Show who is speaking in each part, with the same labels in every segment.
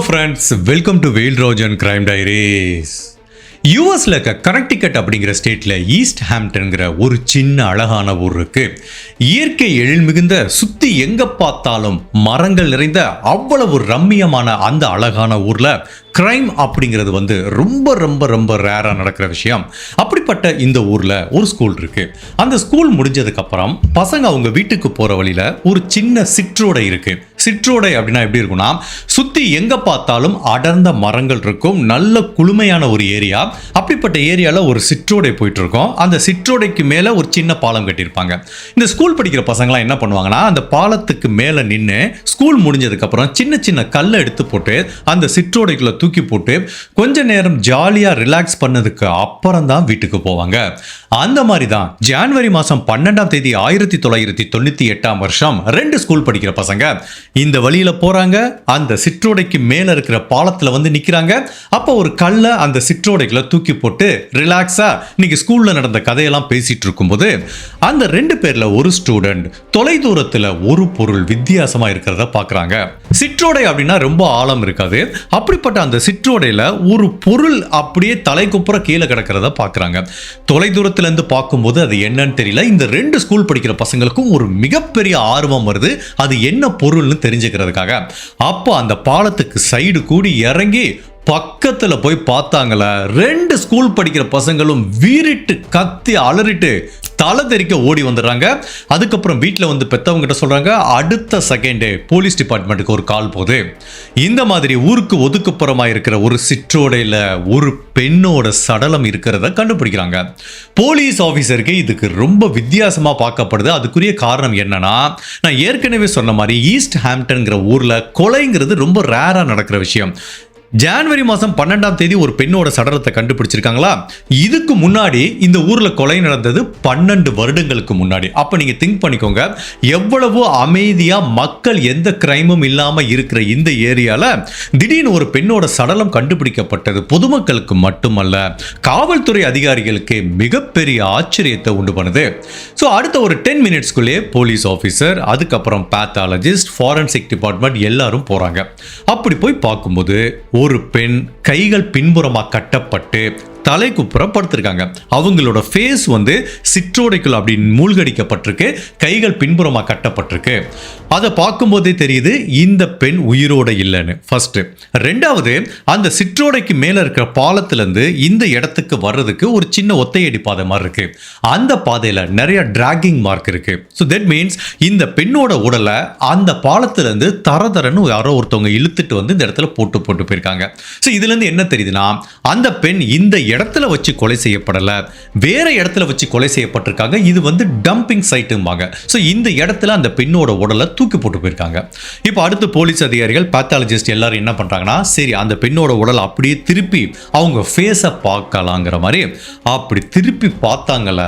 Speaker 1: Friends, welcome to Vel Rojan crime diaries. யூஎஸ்ல இருக்க Connecticut அப்படிங்கிற ஸ்டேட்ல ஈஸ்ட் ஹாம்ப்டன்கிற ஒரு சின்ன அழகான ஊர் இருக்கு. இயற்கை எழில் மிகுந்த, சுத்தி எங்க பார்த்தாலும் மரங்கள் நிறைந்த அவ்வளவு ரம்மியமான அந்த அழகான ஊர்ல கிரைம் அப்படிங்கிறது ரொம்ப ரொம்ப ரொம்ப ரேரா நடக்கிற விஷயம். அப்படிப்பட்ட இந்த ஊர்ல ஒரு ஸ்கூல் இருக்கு. அந்த ஸ்கூல் முடிஞ்சதுக்கு அப்புறம் பசங்க அவங்க வீட்டுக்கு போற வழியில ஒரு சின்ன சிற்றோடை இருக்கு. சிற்றோடை அப்படின்னா எப்படி இருக்கும்னா, சுத்தி எங்க பார்த்தாலும் அடர்ந்த மரங்கள் இருக்கும், நல்ல குளுமையான ஒரு ஏரியா. அப்படிப்பட்ட ஏரியால ஒரு சிற்றோடை போயிட்டு இருக்கோம். அந்த சிற்றோடைக்கு மேல ஒரு சின்ன பாலம் கட்டியிருப்பாங்க. இந்த ஸ்கூல் படிக்கிற பசங்களாம் என்ன பண்ணுவாங்கன்னா, அந்த பாலத்துக்கு மேல நின்று ஸ்கூல் முடிஞ்சதுக்கு அப்புறம் சின்ன சின்ன கல்லை எடுத்து போட்டு அந்த சிற்றோடைக்குள்ள தூக்கி போட்டு கொஞ்ச நேரம் ஜாலியா ரிலாக்ஸ் பண்ணதுக்கு அப்புறம் தான் வீட்டுக்கு போவாங்க. அந்த மாதிரி தான் ஜனவரி மாசம் 12ஆம் தேதி 1998ஆம் வருஷம் 2 ஸ்கூல் படிக்கிற பசங்க இந்த வழியில போறாங்க. அந்த சிற்றோடைக்கு மேல இருக்கிற பாலத்துல நிக்கிறாங்க. அப்போ ஒரு கல்லை அந்த சிற்றோடைக்குள்ள தூக்கி போட்டு ரிலாக்ஸா இன்னைக்கு ஸ்கூல்ல நடந்த கதையெல்லாம் பேசிட்டு இருக்கும்போது அந்த 2 பேர்ல ஒரு ஸ்டூடெண்ட் தொலை தூரத்துல ஒரு பொருள் வித்தியாசமா இருக்கிறத பாக்குறாங்க. சிற்றோடை அப்படின்னா ரொம்ப ஆழம் இருக்காது. அப்படிப்பட்ட அந்த சிற்றோடையில ஒரு பொருள் அப்படியே தலைக்குப்புற கீழே கிடக்கிறத பாக்குறாங்க. தொலை தூரத்துல இருந்து பார்க்கும்போது அது என்னன்னு தெரியல. இந்த 2 ஸ்கூல் படிக்கிற பசங்களுக்கும் ஒரு மிகப்பெரிய ஆர்வம் வருது, அது என்ன பொருள்னு தெரிஞ்சுக்கிறதுக்காக. அப்போ அந்த பாலத்துக்கு சைடு கூடி இறங்கி பக்கத்துல போய் பார்த்தாங்கள, 2 ஸ்கூல் படிக்கிற பசங்களும் வீறிட்டு கத்தி அலறிட்டு தலை தெறிக்க ஓடி வந்துடுறாங்க. அதுக்கப்புறம் வீட்டில் பெத்தவங்க கிட்ட சொல்றாங்க. அடுத்த செகண்டே போலீஸ் டிபார்ட்மெண்ட்டுக்கு ஒரு கால் போகுது. இந்த மாதிரி ஊருக்கு ஒதுக்குப்புறமா இருக்கிற ஒரு சிற்றோடையில ஒரு பெண்ணோட சடலம் இருக்கிறத கண்டுபிடிக்கிறாங்க. போலீஸ் ஆபீசருக்கு இதுக்கு ரொம்ப வித்தியாசமா பார்க்கப்படுது. அதுக்குரிய காரணம் என்னன்னா, நான் ஏற்கனவே சொன்ன மாதிரி ஈஸ்ட் ஹாம்ப்டன்கிற ஊர்ல கொலைங்கிறது ரொம்ப ரேரா நடக்கிற விஷயம். ஜனவரி மாசம் 12ஆம் தேதி ஒரு பெண்ணோட சடலத்தை கண்டுபிடிச்சிருக்காங்களா. இதுக்கு முன்னாடி இந்த ஊர்ல கொலை நடந்தது 12 வருடங்களுக்கு முன்னாடி. அப்ப நீங்க திங்க் பண்ணிக்கோங்க, எவ்வளவு அமைதியா மக்கள் எந்த கிரைமும் இல்லாம இருக்கிற இந்த ஏரியால திடீர்னு ஒரு பெண்ணோட சடலம் கண்டுபிடிக்கப்பட்டது பொதுமக்களுக்கு மட்டுமல்ல, காவல்துறை அதிகாரிகளுக்கு மிகப்பெரிய ஆச்சரியத்தை உண்டு பண்ணுது. ஸோ அடுத்த ஒரு 10 மினிட்ஸ்குள்ளே போலீஸ் ஆஃபீஸர், அதுக்கப்புறம் பேத்தாலஜிஸ்ட், ஃபாரன்சிக் டிபார்ட்மெண்ட் எல்லாரும் போறாங்க. அப்படி போய் பார்க்கும்போது ஒரு பெண் கைகள் பின்புறமா கட்டப்பட்டு தலைக்குப்புற படுத்திருக்காங்க. அவங்களோட ஃபேஸ் சிற்றோடைக்குள்ள அப்படி மூழ்கடிக்கப்பட்டிருக்கு, கைகள் பின்புறமா கட்டப்பட்டிருக்கு. அதை பார்க்கும்போதே தெரியுது இந்த பெண் உயிரோட இல்லைன்னு. ஃபர்ஸ்ட். ரெண்டாவது, அந்த சிற்றோடைக்கு மேல இருக்கிற பாலத்திலிருந்து இந்த இடத்துக்கு வர்றதுக்கு ஒரு சின்ன ஒத்தையடி பாதை மாதிரி இருக்கு. அந்த பாதையில நிறைய டிராகிங் மார்க் இருக்கு. ஸோ தட் மீன்ஸ் இந்த பெண்ணோட உடலை அந்த பாலத்திலிருந்து தரதரன்னு யாரோ ஒருத்தவங்க இழுத்துட்டு இந்த இடத்துல போட்டு போயிருக்காங்க. ஸோ இதுல இருந்து என்ன தெரியுதுன்னா, அந்த பெண் இந்த இடத்துல வச்சு கொலை செய்யப்படல, வேற இடத்துல வச்சு கொலை செய்யப்பட்டிருக்காங்க. இது டம்பிங் சைட்டும்பாங்க. ஸோ இந்த இடத்துல அந்த பெண்ணோட உடலை தூக்கி போட்டு போயிருக்காங்க. இப்போ அடுத்து போலீஸ் அதிகாரிகள், பேத்தாலஜிஸ்ட் எல்லாரும் என்ன பண்றாங்கன்னா, சரி அந்த பெண்ணோட உடல் அப்படியே திருப்பி அவங்க ஃபேஸை பார்க்கலாங்கிற மாதிரி அப்படி திருப்பி பார்த்தாங்கள.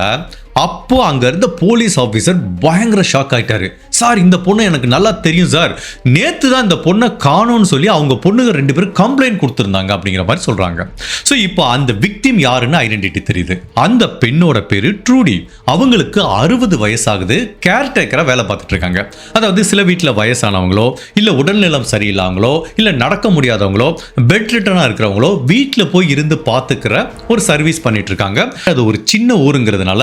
Speaker 1: அப்போ அங்க இருந்த போலீஸ் ஆபீசர் பயங்கர ஷாக் ஆயிட்டாரு. சார், இந்த பொண்ணு எனக்கு நல்லா தெரியும் சார், நேத்து தான் இந்த பொண்ணை காணோன்னு சொல்லி அவங்க பொண்ணுங்க 2 பேரும் கம்ப்ளைண்ட் கொடுத்துருந்தாங்க அப்படிங்கிற மாதிரி சொல்றாங்க. ஸோ இப்போ அந்த விக்டிம் யாருன்னு ஐடென்டிட்டி தெரியுது. அந்த பெண்ணோட பேரு ட்ரூடி. அவங்களுக்கு 60 வயசாகுது. கேர்டேக்கரா வேலை பார்த்துட்டு இருக்காங்க. அதாவது சில வீட்டில் வயசானவங்களோ, இல்ல உடல்நலம் சரியில்லாமங்களோ, இல்ல நடக்க முடியாதவங்களோ, பெட் ரிட்டனா இருக்கிறவங்களோ வீட்டில் போய் இருந்து பார்த்துக்கிற ஒரு சர்வீஸ் பண்ணிட்டு இருக்காங்க. அது ஒரு சின்ன ஊருங்கிறதுனால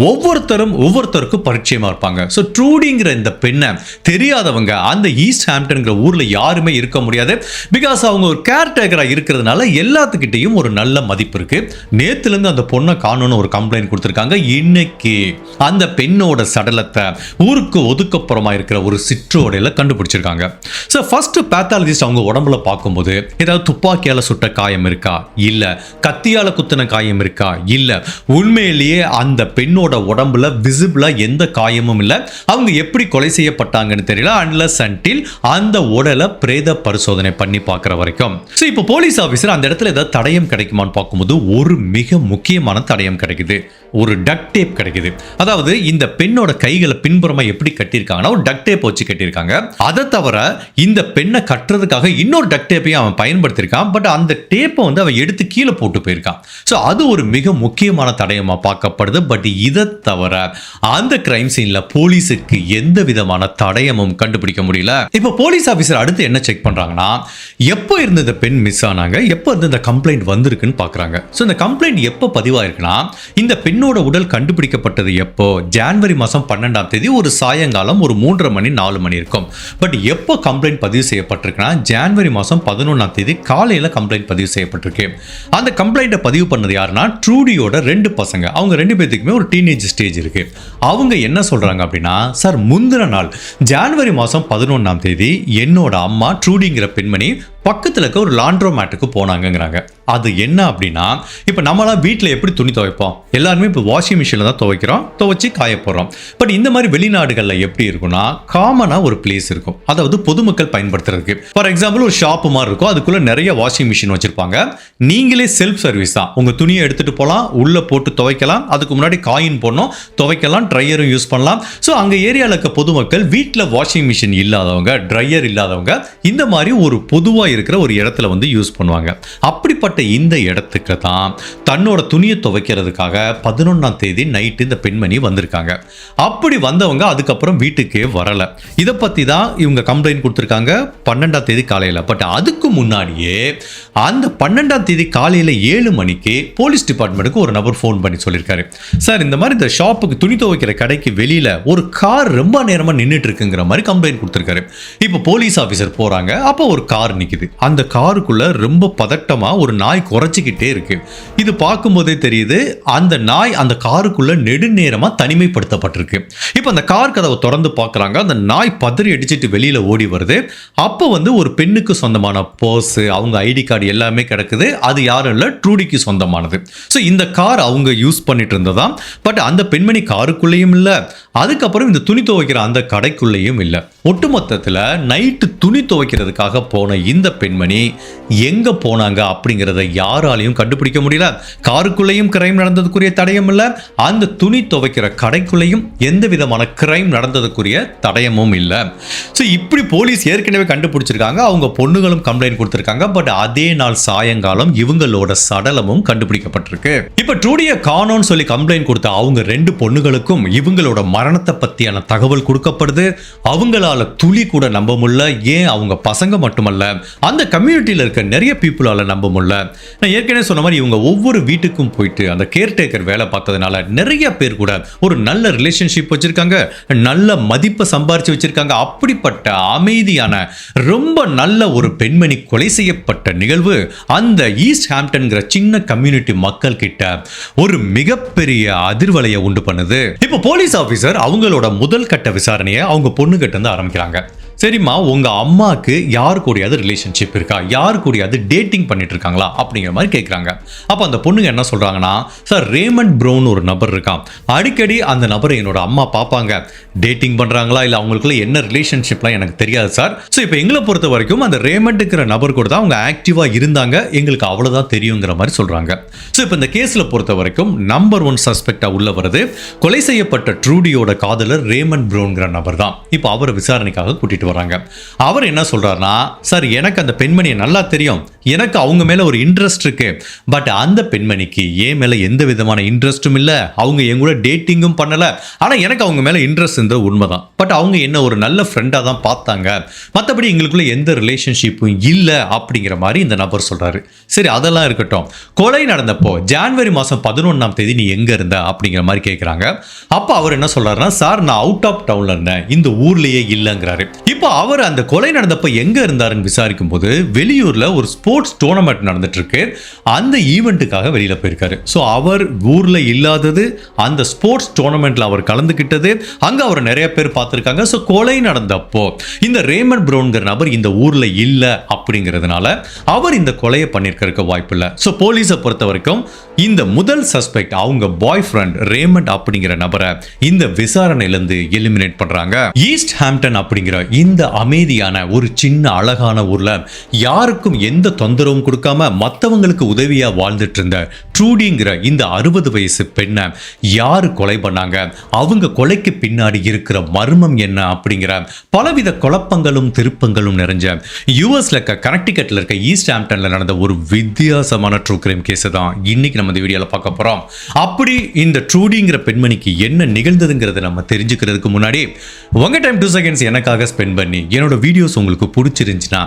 Speaker 1: ஒவ்வொருத்தருக்கும் பரிச்சயமா இருப்பாங்க. ஸோ ட்ரூடிங்கிற இந்த பெண்ணை தெரியாதவங்க அந்த ஈஸ்ட் ஹாம்ப்டன்கிற ஊர்ல யாருமே இருக்க முடியாது. பிகாஸ் அவங்க ஒரு கேர்டேக்கரா இருக்கிறதுனால எல்லாத்துக்கிட்டையும் ஒரு நல்ல மதிப்பு இருக்கு. நேத்துல இருந்து அந்த பொண்ணை காணோன்னு ஒரு கம்ப்ளைண்ட் கொடுத்திருக்காங்க. இன்னைக்கு அந்த பெண்ணோட சடலத்தை ஊருக்கு ஒதுக்கப்புறமா இருக்கிற ஒரு சிற்றோடையில கண்டுபிடிச்சிருக்காங்க. ஸோ ஃபர்ஸ்ட் பேத்தாலஜிஸ்ட் அவங்க உடம்புல பார்க்கும்போது ஏதாவது துப்பாக்கியால சுட்ட காயம் இருக்கா, இல்ல கத்தியால குத்தின காயம் இருக்கா, இல்ல உண்மையிலேயே அந்த பெண்ணோட உடம்புல விசிபிளா எந்த காயமும் இல்ல, அவங்க எப்படி கொலை செய்யப்பட்டாங்கன்னு தெரியல. அன்லஸ் அன்டில் அந்த உடலை பிரேத பரிசோதனை பண்ணி பார்க்குற வரைக்கும். ஸோ இப்போ போலீஸ் ஆஃபீஸர் அந்த இடத்துல ஏதாவது தடயம் கிடைக்குமான்னு பார்க்கும்போது ஒரு மிக முக்கியமான தடயம் கிடைக்குது. ஒரு டக் டேப் கிடைக்குது. அதாவது இந்த பெண்ணோட கைகளை பின்புறமா எப்படி கட்டியிருக்காங்கன்னா ஒரு டக் டேப் வச்சு கட்டியிருக்காங்க. அதை தவிர இந்த பெண்ணை கட்டுறதுக்காக இன்னொரு டக் டேப்பையும் அவன் பயன்படுத்தியிருக்கான். பட் அந்த டேப்பை அவன் எடுத்து கீழே போட்டு போயிருக்கான். ஸோ அது ஒரு மிக முக்கியமான தடயமா பார்க்கப்படுது. பட் இதை தவிர அந்த கிரைம் சீன்ல போலீஸுக்கு எந்த விதமான தடயமும் கண்டுபிடிக்க முடியல. இப்போ போலீஸ் ஆபீசர் அடுத்து என்ன செக் பண்றாங்கன்னா, எப்போ இருந்து இந்த பெண் மிஸ் ஆனாங்க, எப்போ இருந்து இந்த கம்ப்ளைண்ட் வந்திருக்குன்னு பாக்குறாங்க. ஸோ இந்த கம்ப்ளைண்ட் எப்போ பதிவாயிருக்குன்னா, இந்த பெண்ணோட உடல் கண்டுபிடிக்கப்பட்டது எப்போ, ஜனவரி மாதம் 12ஆம் தேதி ஒரு சாயங்காலம் ஒரு 3:30 மணி 4 மணி இருக்கும். பட் எப்போ கம்ப்ளைண்ட் பதிவு செய்யப்பட்டிருக்குன்னா, ஜனவரி மாதம் 11ஆம் தேதி காலையில் கம்ப்ளைண்ட் பதிவு செய்யப்பட்டிருக்கு. அந்த கம்ப்ளைண்ட்டை பதிவு பண்ணது யாருன்னா, ட்ரூடியோட 2 பசங்க. அவங்க 2 பேத்துக்குமே ஒரு டீனேஜ் ஸ்டேஜ் இருக்கு. அவங்க என்ன சொல்றாங்க அப்படின்னா, சார் முந்தின நாள் ஜனவரி மாதம் 11ஆம் தேதி என்னோட அம்மா ட்ரூடிங்கிற பெண்மணி பக்கத்தில் இருக்க ஒரு லாண்ட்ரோமேட்டுக்கு போனாங்கங்கிறாங்க. அது என்ன அப்படின்னா, இப்போ நம்மளாம் வீட்டில் எப்படி துணி துவைப்போம், எல்லாருமே இப்போ வாஷிங் மிஷினில் தான் துவைக்கிறோம், துவைச்சி காய போடுறோம். பட் இந்த மாதிரி வெளிநாடுகளில் எப்படி இருக்குன்னா, காமனாக ஒரு பிளேஸ் இருக்கும், அதாவது பொதுமக்கள் பயன்படுத்துறதுக்கு. ஃபார் எக்ஸாம்பிள் ஒரு ஷாப்பு மாதிரி இருக்கும், அதுக்குள்ளே நிறைய வாஷிங் மிஷின் வச்சிருப்பாங்க. நீங்களே செல்ஃப் சர்வீஸ் தான், உங்கள் துணியை எடுத்துகிட்டு போகலாம், உள்ளே போட்டு துவைக்கலாம், அதுக்கு முன்னாடி காயின் போடணும், துவைக்கலாம், ட்ரையரும் யூஸ் பண்ணலாம். ஸோ அங்கே ஏரியாவில் இருக்க பொதுமக்கள் வீட்டில் வாஷிங் மிஷின் இல்லாதவங்க, ட்ரையர் இல்லாதவங்க இந்த மாதிரி ஒரு பொதுவாக இருக்கிற ஒரு இடத்துல வந்து யூஸ் பண்ணுவாங்க. அப்படிப்பட்ட இந்த இடத்துக்கு தான் தன்னோட துணியை துவைக்கிறதுக்காக 11ஆம் தேதி நைட்டு இந்த பெண்மணி வந்திருக்காங்க. அப்படி வந்தவங்க அதுக்கப்புறம் வீட்டுக்கே வரல. இதை பத்தி தான் இவங்க கம்ப்ளைண்ட் கொடுத்துருக்காங்க 12ஆம் தேதி காலையில். பட் அதுக்கு முன்னாடியே அந்த 12ஆம் தேதி காலையில் 7 மணிக்கு போலீஸ் டிபார்ட்மெண்ட்டுக்கு ஒரு நபர் ஃபோன் பண்ணி சொல்லியிருக்காரு, சார் இந்த மாதிரி இந்த ஷாப்புக்கு துணி துவைக்கிற கடைக்கு வெளியில ஒரு கார் ரொம்ப நேரமா நின்றுட்டு இருக்குங்கிற மாதிரி கம்ப்ளைண்ட் கொடுத்துருக்காரு. இப்போ போலீஸ் ஆஃபீஸர் போறாங்க. அப்போ ஒரு கார் நிக்குது. அந்த காருக்குள்ள ரொம்ப பதட்டமா ஒரு நாய் குறைச்சிக்கிட்டே இருக்கு. இது பார்க்கும்போதே தெரியுது அந்த நாய் அந்த காருக்குள்ள நெடுநேரமா தனிமைப்படுத்தப்பட்டிருக்கு. இப்போ அந்த கார் கதவை திறந்து பார்க்கறாங்க. அந்த நாய் பதறி அடிச்சிட்டு வெளியில ஓடி வருது. அப்போ வந்து ஒரு பெண்ணுக்கு சொந்தமான பர்ஸ், அவங்க ஐடி கார்டு எல்லாமே கிடக்குது. அது யாரும் இல்லை, ட்ரூடிக்கு சொந்தமானது. ஸோ இந்த கார் அவங்க யூஸ் பண்ணிட்டு இருந்ததா. பட் அந்த பெண்மணி காருக்குள்ளேயும் இல்லை, அதுக்கப்புறம் இந்த துணி துவைக்கிற அந்த கடைக்குள்ளேயும் இல்லை. ஒட்டுமொத்தத்தில் நைட்டு துணி துவைக்கிறதுக்காக போன இந்த பெண்மணி எங்க போனாங்க அப்படிங்கிறத யாராலையும் கண்டுபிடிக்க முடியல. காருக்குள்ளேயும் கிரைம் நடந்ததுக்குரிய தடயம் இல்லை, அந்த துணி துவைக்கிற கடைக்குள்ளேயும் எந்த விதமான கிரைம் நடந்ததுக்குரிய தடயமும் இல்லை. ஸோ இப்படி போலீஸ் ஏற்கனவே கண்டுபிடிச்சிருக்காங்க. அவங்க பொண்ணுகளும் கம்ப்ளைண்ட் கொடுத்திருக்காங்க. பட் அதே நாள் சாயங்காலம் இவங்களோட சடலமும் கண்டுபிடிக்கப்பட்டிருக்கு. இப்போ ட்ரூடியை காணோன்னு சொல்லி கம்ப்ளைண்ட் கொடுத்த அவங்க 2 பொண்ணுகளுக்கும் இவங்களோட மரணத்தை பத்தியான தகவல் கொடுக்கப்படுது. அவங்களால துளி கூட நம்ப முடியல. ஏன் அவங்க பசங்க மட்டுமல்ல, அந்த கம்யூனிட்டியில் இருக்க நிறைய பீப்புளால நம்ப முடியல. நான் ஏற்கனவே சொன்ன மாதிரி இவங்க ஒவ்வொரு வீட்டுக்கும் போயிட்டு அந்த கேர்டேக்கர் வேலை பார்த்ததுனால நிறைய பேர் கூட ஒரு நல்ல ரிலேஷன்ஷிப் வச்சிருக்காங்க, நல்ல மதிப்பை சம்பாரிச்சு வச்சிருக்காங்க. அப்படிப்பட்ட அமைதியான ரொம்ப நல்ல ஒரு பெண்மணி கொலை செய்யப்பட்ட நிகழ்வு அந்த ஈஸ்ட் ஹாம்ப்டன்ங்கிற சின்ன கம்யூனிட்டி மக்கள் கிட்ட ஒரு மிகப்பெரிய அதிர்வலையை உண்டு பண்ணுது. இப்போ போலீஸ் ஆபீசர் அவங்களோட முதல் கட்ட விசாரணையை அவங்க பொண்ணு கிட்ட இருந்து ஆரம்பிக்கிறாங்க. சரிம்மா, உங்க அம்மாக்கு யார் கூடயாவது ரிலேஷன்ஷிப் இருக்கா, யார் கூடயாவது டேட்டிங் பண்ணிட்டு இருக்காங்களா அப்படிங்கிற மாதிரி கேட்குறாங்க. அப்போ அந்த பொண்ணுங்க என்ன சொல்றாங்கன்னா, சார் ரேமண்ட் ப்ரௌன் ஒரு நபர் இருக்கான், அடிக்கடி அந்த நபரை என்னோட அம்மா பார்ப்பாங்க, டேட்டிங் பண்றாங்களா இல்லை அவங்களுக்குள்ள என்ன ரிலேஷன்ஷிப்லாம் எனக்கு தெரியாது சார். ஸோ இப்போ எங்களை பொறுத்த வரைக்கும் அந்த ரேமண்ட்ங்கிற நபர் கூட தான் அவங்க ஆக்டிவா இருந்தாங்க, எங்களுக்கு அவ்வளோதான் தெரியுங்கிற மாதிரி சொல்றாங்க. ஸோ இப்போ இந்த கேஸில் பொறுத்த வரைக்கும் நம்பர் 1 சஸ்பெக்டா உள்ள வருது கொலை செய்யப்பட்ட ட்ரூடியோட காதலர் ரேமண்ட் ப்ரௌன்ங்கிற நபர் தான். இப்போ அவரை விசாரணைக்காக கூட்டிட்டு வராங்க. அவர் என்ன சொல்றாருன்னா, சார் எனக்கு அந்த பெண்மணியை நல்லா தெரியும், எனக்கு அவங்க மேல ஒரு இன்ட்ரெஸ்ட் இருக்கு. பட் அந்த பெண்மணிக்கு என் மேல எந்த விதமான இன்ட்ரெஸ்டும் இல்லை, அவங்க என் கூட டேட்டிங்கும் பண்ணல. ஆனா எனக்கு அவங்க மேல இன்ட்ரெஸ்ட் இருந்தது உண்மைதான். பட் அவங்க என்ன ஒரு நல்ல ஃப்ரெண்டா தான் பார்த்தாங்க, மற்றபடி எங்களுக்குள்ள எந்த ரிலேஷன்ஷிப்பும் இல்லை அப்படிங்கிற மாதிரி இந்த நபர் சொல்றாரு. சரி, அதெல்லாம் இருக்கட்டும், கொலை நடந்தப்போ ஜனவரி மாதம் 11ஆம் தேதி நீ எங்க இருந்த அப்படிங்கிற மாதிரி கேட்குறாங்க. அப்போ அவர் என்ன சொல்றாருன்னா, சார் நான் அவுட் ஆஃப் டவுன்ல இருந்தேன், இந்த ஊர்லயே இல்லைங்கிறாரு. இப்போ அவர் அந்த கொலை நடந்தப்ப எங்க இருந்தாருன்னு விசாரிக்கும் போது வெளியூர்ல ஒரு ஸ்போர்ட்ஸ் டோர்னமெண்ட் நடந்துட்டு இருக்கு, அந்த ஈவெண்ட்டுக்காக வெளியில போயிருக்காரு. ஸோ அவர் ஊர்ல இல்லாதது, அந்த ஸ்போர்ட்ஸ் டோர்னமெண்ட்ல அவர் கலந்துக்கிட்டது, அங்க அவர் நிறைய பேர் பார்த்திருக்காங்க. ஸோ கொலை நடந்தப்போ இந்த ரேமண்ட் ப்ரௌன்கிற நபர் இந்த ஊர்ல இல்ல அப்படிங்கிறதுனால அவர் இந்த கொலையை பண்ணிருக்க வாய்ப்பு இல்லை. ஸோ போலீஸை பொறுத்த வரைக்கும் இந்த முதல் சஸ்பெக்ட் அவங்க பாய் ஃப்ரெண்ட் ரேமண்ட் அப்படிங்கிற நபரை இந்த விசாரணையிலிருந்து எலிமினேட் பண்றாங்க. ஈஸ்ட் ஹாம்ப்டன் அப்படிங்கிற இந்த அமைதியான ஒரு சின்ன அழகான ஊர்ல யாருக்கும் எந்த தொந்தரவும் கொடுக்காம மற்றவங்களுக்கு உதவியா வாழ்ந்துட்டு இருந்த ட்ரூடிங்கிற இந்த 60 வயசு பெண்ணை யாரு கொலை பண்ணாங்க, அவங்க கொலைக்கு பின்னாடி இருக்கிற மர்மம் என்ன அப்படிங்கிற பலவித குழப்பங்களும் திருப்பங்களும் நிறைஞ்ச யூஎஸ்ல இருக்க கனெக்டிகட்ல இருக்க ஈஸ்ட் ஹாம்ப்டன்ல நடந்த ஒரு வித்தியாசமான ட்ரூ கிரைம் கேஸ் தான் இன்னைக்கு நம்ம இந்த வீடியோல பார்க்க போறோம். அப்படி இந்த ட்ரூடிங்கிற பெண்மணிக்கு என்ன நிகழ்ந்ததுங்கிறத நம்ம தெரிஞ்சுக்கிறதுக்கு முன்னாடி உங்க டைம் 2 செகண்ட்ஸ் எனக்காக ஸ்பெண்ட் பண்ணி என்னோட வீடியோஸ் உங்களுக்கு பிடிச்சிருந்துச்சுன்னா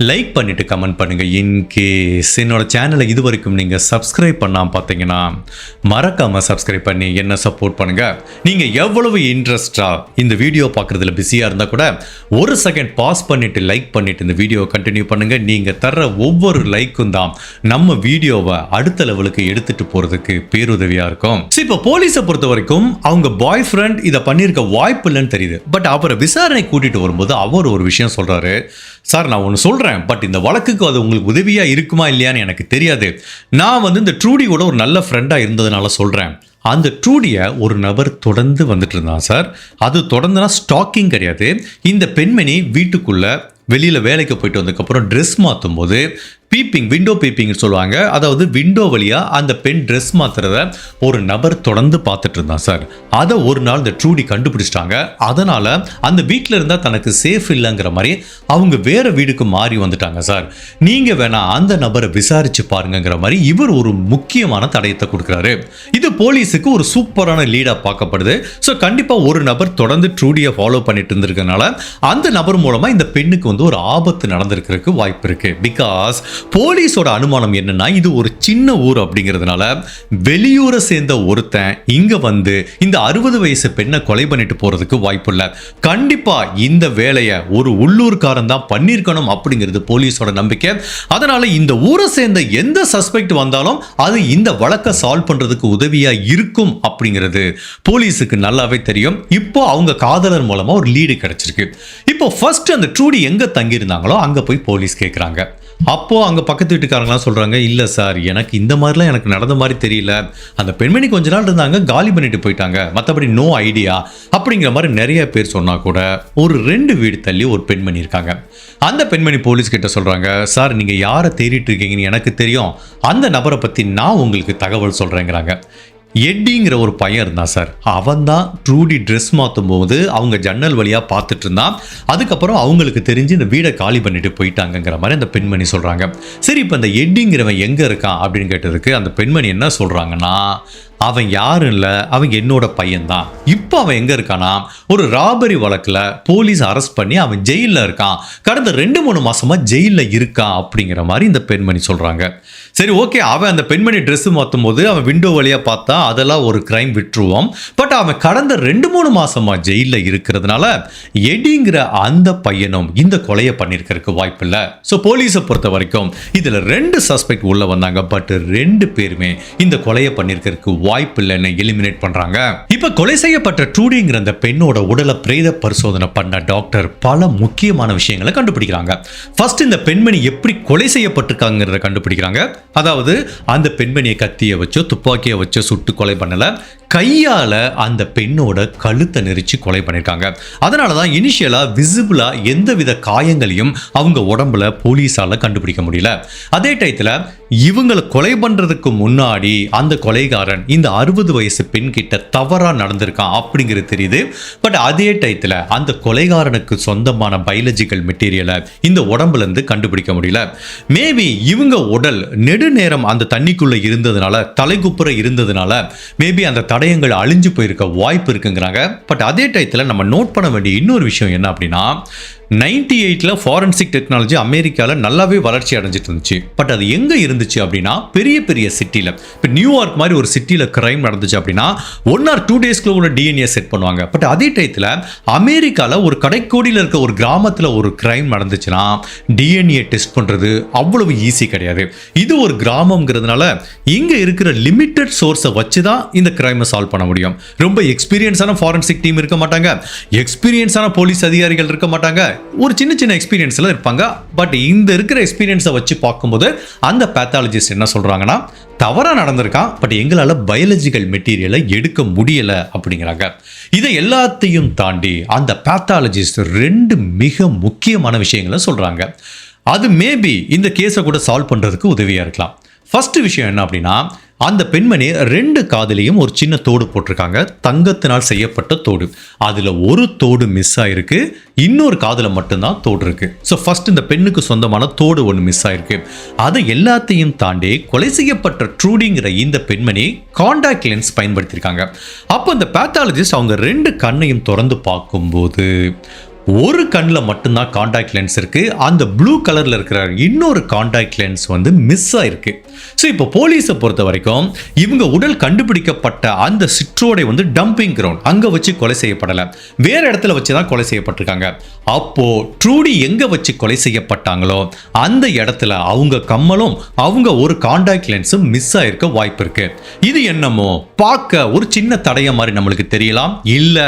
Speaker 1: லைக் பண்ணிட்டு கமெண்ட் பண்ணுங்க. இன்கேஸ் என்னோட சேனலை இது வரைக்கும் நீங்க சப்ஸ்கிரைப் பண்ணாம பார்த்தீங்கன்னா மறக்காம சப்ஸ்கிரைப் பண்ணி என்ன சப்போர்ட் பண்ணுங்க. நீங்க எவ்வளவு இன்ட்ரெஸ்டா இந்த வீடியோ பார்க்கறதுல பிஸியா இருந்தா கூட ஒரு செகண்ட் பாஸ் பண்ணிட்டு லைக் பண்ணிட்டு இந்த வீடியோ கண்டினியூ பண்ணுங்க. நீங்க தர்ற ஒவ்வொரு லைக்கும் தான் நம்ம வீடியோவை அடுத்த லெவலுக்கு எடுத்துட்டு போறதுக்கு பேருதவியா இருக்கும். இப்போ போலீஸை பொறுத்த வரைக்கும் அவங்க பாய் ஃப்ரெண்ட் இதை பண்ணியிருக்க வாய்ப்பு இல்லைன்னு தெரியுது. பட் அவரை விசாரணை கூட்டிட்டு வரும்போது அவர் ஒரு விஷயம் சொல்றாரு. சார், நான் ஒன்று சொல்றேன், பட் இந்த வழக்குக்கு அது உங்களுக்கு உதவியா இருக்குமா இல்லையான்னு எனக்கு தெரியாது. நான் இந்த ட்ரூடியோட ஒரு நல்ல ஃப்ரெண்டா இருந்ததுனால சொல்றேன். அந்த ட்ரூடியை ஒரு நபர் தொடர்ந்து வந்துட்டு இருந்தான் சார். அது தொடர்ந்துனா ஸ்டாக்கிங் கிடையாது. இந்த பெண்மணி வீட்டுக்குள்ள வெளியில வேலைக்கு போயிட்டு வந்ததுக்கப்புறம் ட்ரெஸ் மாற்றும் போது பீப்பிங், விண்டோ பீப்பிங் சொல்லுவாங்க. அதாவது விண்டோ வழியா அந்த பெண் ட்ரெஸ் மாத்துறத ஒரு நபர் தொடர்ந்து பார்த்துட்டு இருந்தான் சார். அதை ஒரு நாள் இந்த ட்ரூடி கண்டுபிடிச்சிட்டாங்க. அதனால அந்த வீட்டில் இருந்தா தனக்கு சேஃப் இல்லைங்கிற மாதிரி அவங்க வேற வீடுக்கு மாறி வந்துட்டாங்க சார். நீங்க வேணா அந்த நபரை விசாரிச்சு பாருங்கிற மாதிரி இவர் ஒரு முக்கியமான தடயத்தை கொடுக்குறாரு. இது போலீஸுக்கு ஒரு சூப்பரான லீடா பார்க்கப்படுது. ஸோ கண்டிப்பா ஒரு நபர் தொடர்ந்து ட்ரூடியை ஃபாலோ பண்ணிட்டு இருந்திருக்கனால அந்த நபர் மூலமா இந்த பெண்ணுக்கு ஒரு ஆபத்து நடந்திருக்கிறதுக்கு வாய்ப்பு இருக்கு. பிகாஸ் போலீஸோட அனுமானம் என்னன்னா, இது ஒரு சின்ன ஊர் அப்படிங்கிறதுனால வெளியூரை சேர்ந்த ஒருத்தன் இங்க இந்த 60 வயசு பெண்ணை கொலை பண்ணிட்டு போறதுக்கு வாய்ப்பு இல்லை. கண்டிப்பா இந்த வேலையை ஒரு உள்ளூர்காரன் தான் பண்ணியிருக்கணும் அப்படிங்கிறது போலீஸோட நம்பிக்கை. அதனால இந்த ஊரை சேர்ந்த எந்த சஸ்பெக்ட் வந்தாலும் அது இந்த வழக்கை சால்வ் பண்றதுக்கு உதவியா இருக்கும் அப்படிங்கிறது போலீஸுக்கு நல்லாவே தெரியும். இப்போ அவங்க காதலர் மூலமா ஒரு லீடு கிடைச்சிருக்கு. இப்போ ஃபர்ஸ்ட் அந்த ட்ரூடி எங்க தங்கி இருந்தாங்களோ அங்க போய் போலீஸ் கேட்கறாங்க. அப்போ அங்க பக்கத்து வீட்டுக்காரங்களாம் சொல்றாங்க, இல்ல சார், எனக்கு இந்த மாதிரிலாம் எனக்கு நடந்த மாதிரி தெரியல. அந்த பெண்மணி கொஞ்ச நாள் இருந்தாங்க, காலி பண்ணிட்டு போயிட்டாங்க, மற்றபடி நோ ஐடியா அப்படிங்கிற மாதிரி நிறைய பேர் சொன்னா கூட ஒரு 2 வீடு தள்ளி ஒரு பெண்மணி இருக்காங்க. அந்த பெண்மணி போலீஸ் கிட்ட சொல்றாங்க, சார், நீங்க யாரை தேடிட்டு இருக்கீங்கன்னு எனக்கு தெரியும். அந்த நபரை பத்தி நான் உங்களுக்கு தகவல் சொல்றேங்கிறாங்க. எட்டிங்கிற ஒரு பையன் இருந்தான் சார். அவன் தான் ட்ரூடி ட்ரெஸ் மாற்றும் போது அவங்க ஜன்னல் வழியாக பார்த்துட்டு இருந்தான். அதுக்கப்புறம் அவங்களுக்கு தெரிஞ்சு இந்த வீடை காலி பண்ணிட்டு போயிட்டாங்கிற மாதிரி அந்த பெண்மணி சொல்கிறாங்க. சரி, இப்போ இந்த எட்டிங்கிறவன் எங்கே இருக்கான் அப்படின்னு கேட்டதுக்கு அந்த பெண்மணி என்ன சொல்கிறாங்கன்னா, அவன் யாரும் இல்லை, அவன் என்னோட பையன்தான். இப்போ அவன் எங்கே இருக்கானா, ஒரு ராபரி வழக்கில் போலீஸ் அரெஸ்ட் பண்ணி அவன் ஜெயிலில் இருக்கான். கடந்த 2-3 மாசமா ஜெயிலில் இருக்கான் அப்படிங்கிற மாதிரி இந்த பெண்மணி சொல்கிறாங்க. சரி, ஓகே, அவன் அந்த பெண்மணி ட்ரெஸ் மாற்றும் போது அவன் விண்டோ வழியாக பார்த்தா அதெல்லாம் ஒரு கிரைம் விட்டுருவோம். பட் அவன் கடந்த 2-3 மாசமா ஜெயிலில் இருக்கிறதுனால எடிங்கிற அந்த பையனும் இந்த கொலையை பண்ணியிருக்கிறதுக்கு வாய்ப்பு இல்லை. ஸோ போலீஸை பொறுத்த வரைக்கும் இதில் 2 சஸ்பெக்ட் உள்ள வந்தாங்க. பட் 2 பேருமே இந்த கொலையை பண்ணியிருக்கிறதுக்கு வாய்ப்பு இல்லைன்னு எலிமினேட் பண்றாங்க. இப்ப கொலை செய்யப்பட்ட ட்ரூடிங்கிற அந்த பெண்ணோட உடலை பிரேத பரிசோதனை பண்ண டாக்டர் பல முக்கியமான விஷயங்களை கண்டுபிடிக்கிறாங்க. ஃபர்ஸ்ட், இந்த பெண்மணி எப்படி கொலை செய்யப்பட்டிருக்காங்கிறத கண்டுபிடிக்கிறாங்க. அதாவது அந்த பெண்மணியை கத்தியை வச்சோ துப்பாக்கியை வச்சோ சுட்டு கொலை பண்ணல, கையால அந்த பெண்ணோட கழுத்தை நெரிச்சு கொலை பண்ணிருக்காங்க. அதனாலதான் இனிஷியலா விசிபிளா எந்தவித காயங்களையும் அவங்க உடம்புல போலீஸால கண்டுபிடிக்க முடியல. அதே டயத்துல இவங்களை கொலை பண்றதுக்கு முன்னாடி அந்த கொலைகாரன் இந்த 60 வயசு பெண் கிட்ட தவறா நடந்திருக்கான் அப்படிங்கிறது தெரியுது. பட் அதே டயத்துல அந்த கொலைகாரனுக்கு சொந்தமான பயாலஜிக்கல் மெட்டீரியலை இந்த உடம்புல இருந்து கண்டுபிடிக்க முடியல. மேபி இவங்க உடல் நெடுநேரம் அந்த தண்ணிக்குள்ள இருந்ததுனால, தலைகுப்புற இருந்ததுனால மேபி அந்த தடயங்கள் அழிஞ்சு போயிருக்க வாய்ப்பு இருக்குங்கிறாங்க. பட் அதே டயத்துல நம்ம நோட் பண்ண வேண்டிய இன்னொரு விஷயம் என்ன அப்படின்னா, 98ல ஃபாரன்சிக் டெக்னாலஜி அமெரிக்காவில் நல்லாவே வளர்ச்சி அடைஞ்சிட்டு இருந்துச்சு. பட் அது எங்கே இருந்துச்சு அப்படின்னா, பெரிய பெரிய சிட்டியில், இப்போ நியூயார்க் மாதிரி ஒரு சிட்டியில் கிரைம் நடந்துச்சு அப்படின்னா 1 or 2 டேஸ்க்குள்ள ஒரு டிஎன்ஏ செட் பண்ணுவாங்க. பட் அதே டயத்தில் அமெரிக்காவில் ஒரு கடைக்கோடியில் இருக்க ஒரு கிராமத்தில் ஒரு கிரைம் நடந்துச்சுன்னா டிஎன்ஏ டெஸ்ட் பண்ணுறது அவ்வளவு ஈஸி கிடையாது. இது ஒரு கிராமங்கிறதுனால இங்கே இருக்கிற லிமிட்டட் சோர்ஸை வச்சு தான் இந்த கிரைமை சால்வ் பண்ண முடியும். ரொம்ப எக்ஸ்பீரியன்ஸான ஃபாரன்சிக் டீம் இருக்க மாட்டாங்க, எக்ஸ்பீரியன்ஸான போலீஸ் அதிகாரிகள் இருக்க மாட்டாங்க, ஒரு சின்ன சின்ன எக்ஸ்பீரியன்ஸ்ல இருப்பாங்க. பட் இந்த இருக்கிற எக்ஸ்பீரியன்ஸை வச்சு பார்க்கும்போது அந்த பேத்தாலஜிஸ்ட் என்ன சொல்றாங்கன்னா, தவறா நடந்திருக்கான், பட் எங்களால் பயாலஜிக்கல் மெட்டீரியலை எடுக்க முடியல அப்படிங்கிறாங்க. இதை எல்லாத்தையும் தாண்டி அந்த பேத்தாலஜிஸ்ட் 2 மிக முக்கியமான விஷயங்களை சொல்றாங்க. அது மேபி இந்த கேஸை கூட சால்வ் பண்ணுறதுக்கு உதவியாக இருக்கலாம். ஃபர்ஸ்ட் விஷயம் என்ன அப்படின்னா, அந்த பெண்மணி 2 காதுலையும் ஒரு சின்ன தோடு போட்டிருக்காங்க, தங்கத்தினால் செய்யப்பட்ட தோடு. அதில் ஒரு தோடு மிஸ் ஆயிருக்கு, இன்னொரு காதில் மட்டும்தான் தோடு இருக்கு. ஸோ ஃபர்ஸ்ட் இந்த பெண்ணுக்கு சொந்தமான தோடு ஒன்று மிஸ் ஆயிருக்கு. அதை எல்லாத்தையும் தாண்டி கொலை செய்யப்பட்ட ட்ரூடிங்கிற இந்த பெண்மணி காண்டாக்ட் லென்ஸ் பயன்படுத்தியிருக்காங்க. அப்போ இந்த பேத்தாலஜிஸ்ட் அவங்க 2 கண்ணையும் திறந்து பார்க்கும்போது ஒரு கண்ணில் மட்டும்தான் காண்டாக்ட் லென்ஸ் இருக்கு, அந்த ப்ளூ கலர்ல இருக்கிற இன்னொரு காண்டாக்ட் லென்ஸ் வந்து மிஸ் ஆயிருக்கு. ஸோ இப்போ போலீஸை பொறுத்த வரைக்கும் இவங்க உடல் கண்டுபிடிக்கப்பட்ட அந்த சிற்றோடை வந்து டம்பிங் கிரவுண்ட் அங்க வச்சு கொலை செய்யப்படலை, வேற இடத்துல வச்சு தான் கொலை செய்யப்பட்டிருக்காங்க. அப்போ ட்ரூடி எங்க வச்சு கொலை செய்யப்பட்டாங்களோ அந்த இடத்துல அவங்க கம்மலும் அவங்க ஒரு காண்டாக்ட் லென்ஸும் மிஸ் ஆயிருக்க வாய்ப்பு இருக்கு. இது என்னமோ பார்க்க ஒரு சின்ன தடயம் மாதிரி நம்மளுக்கு தெரியலாம், இல்ல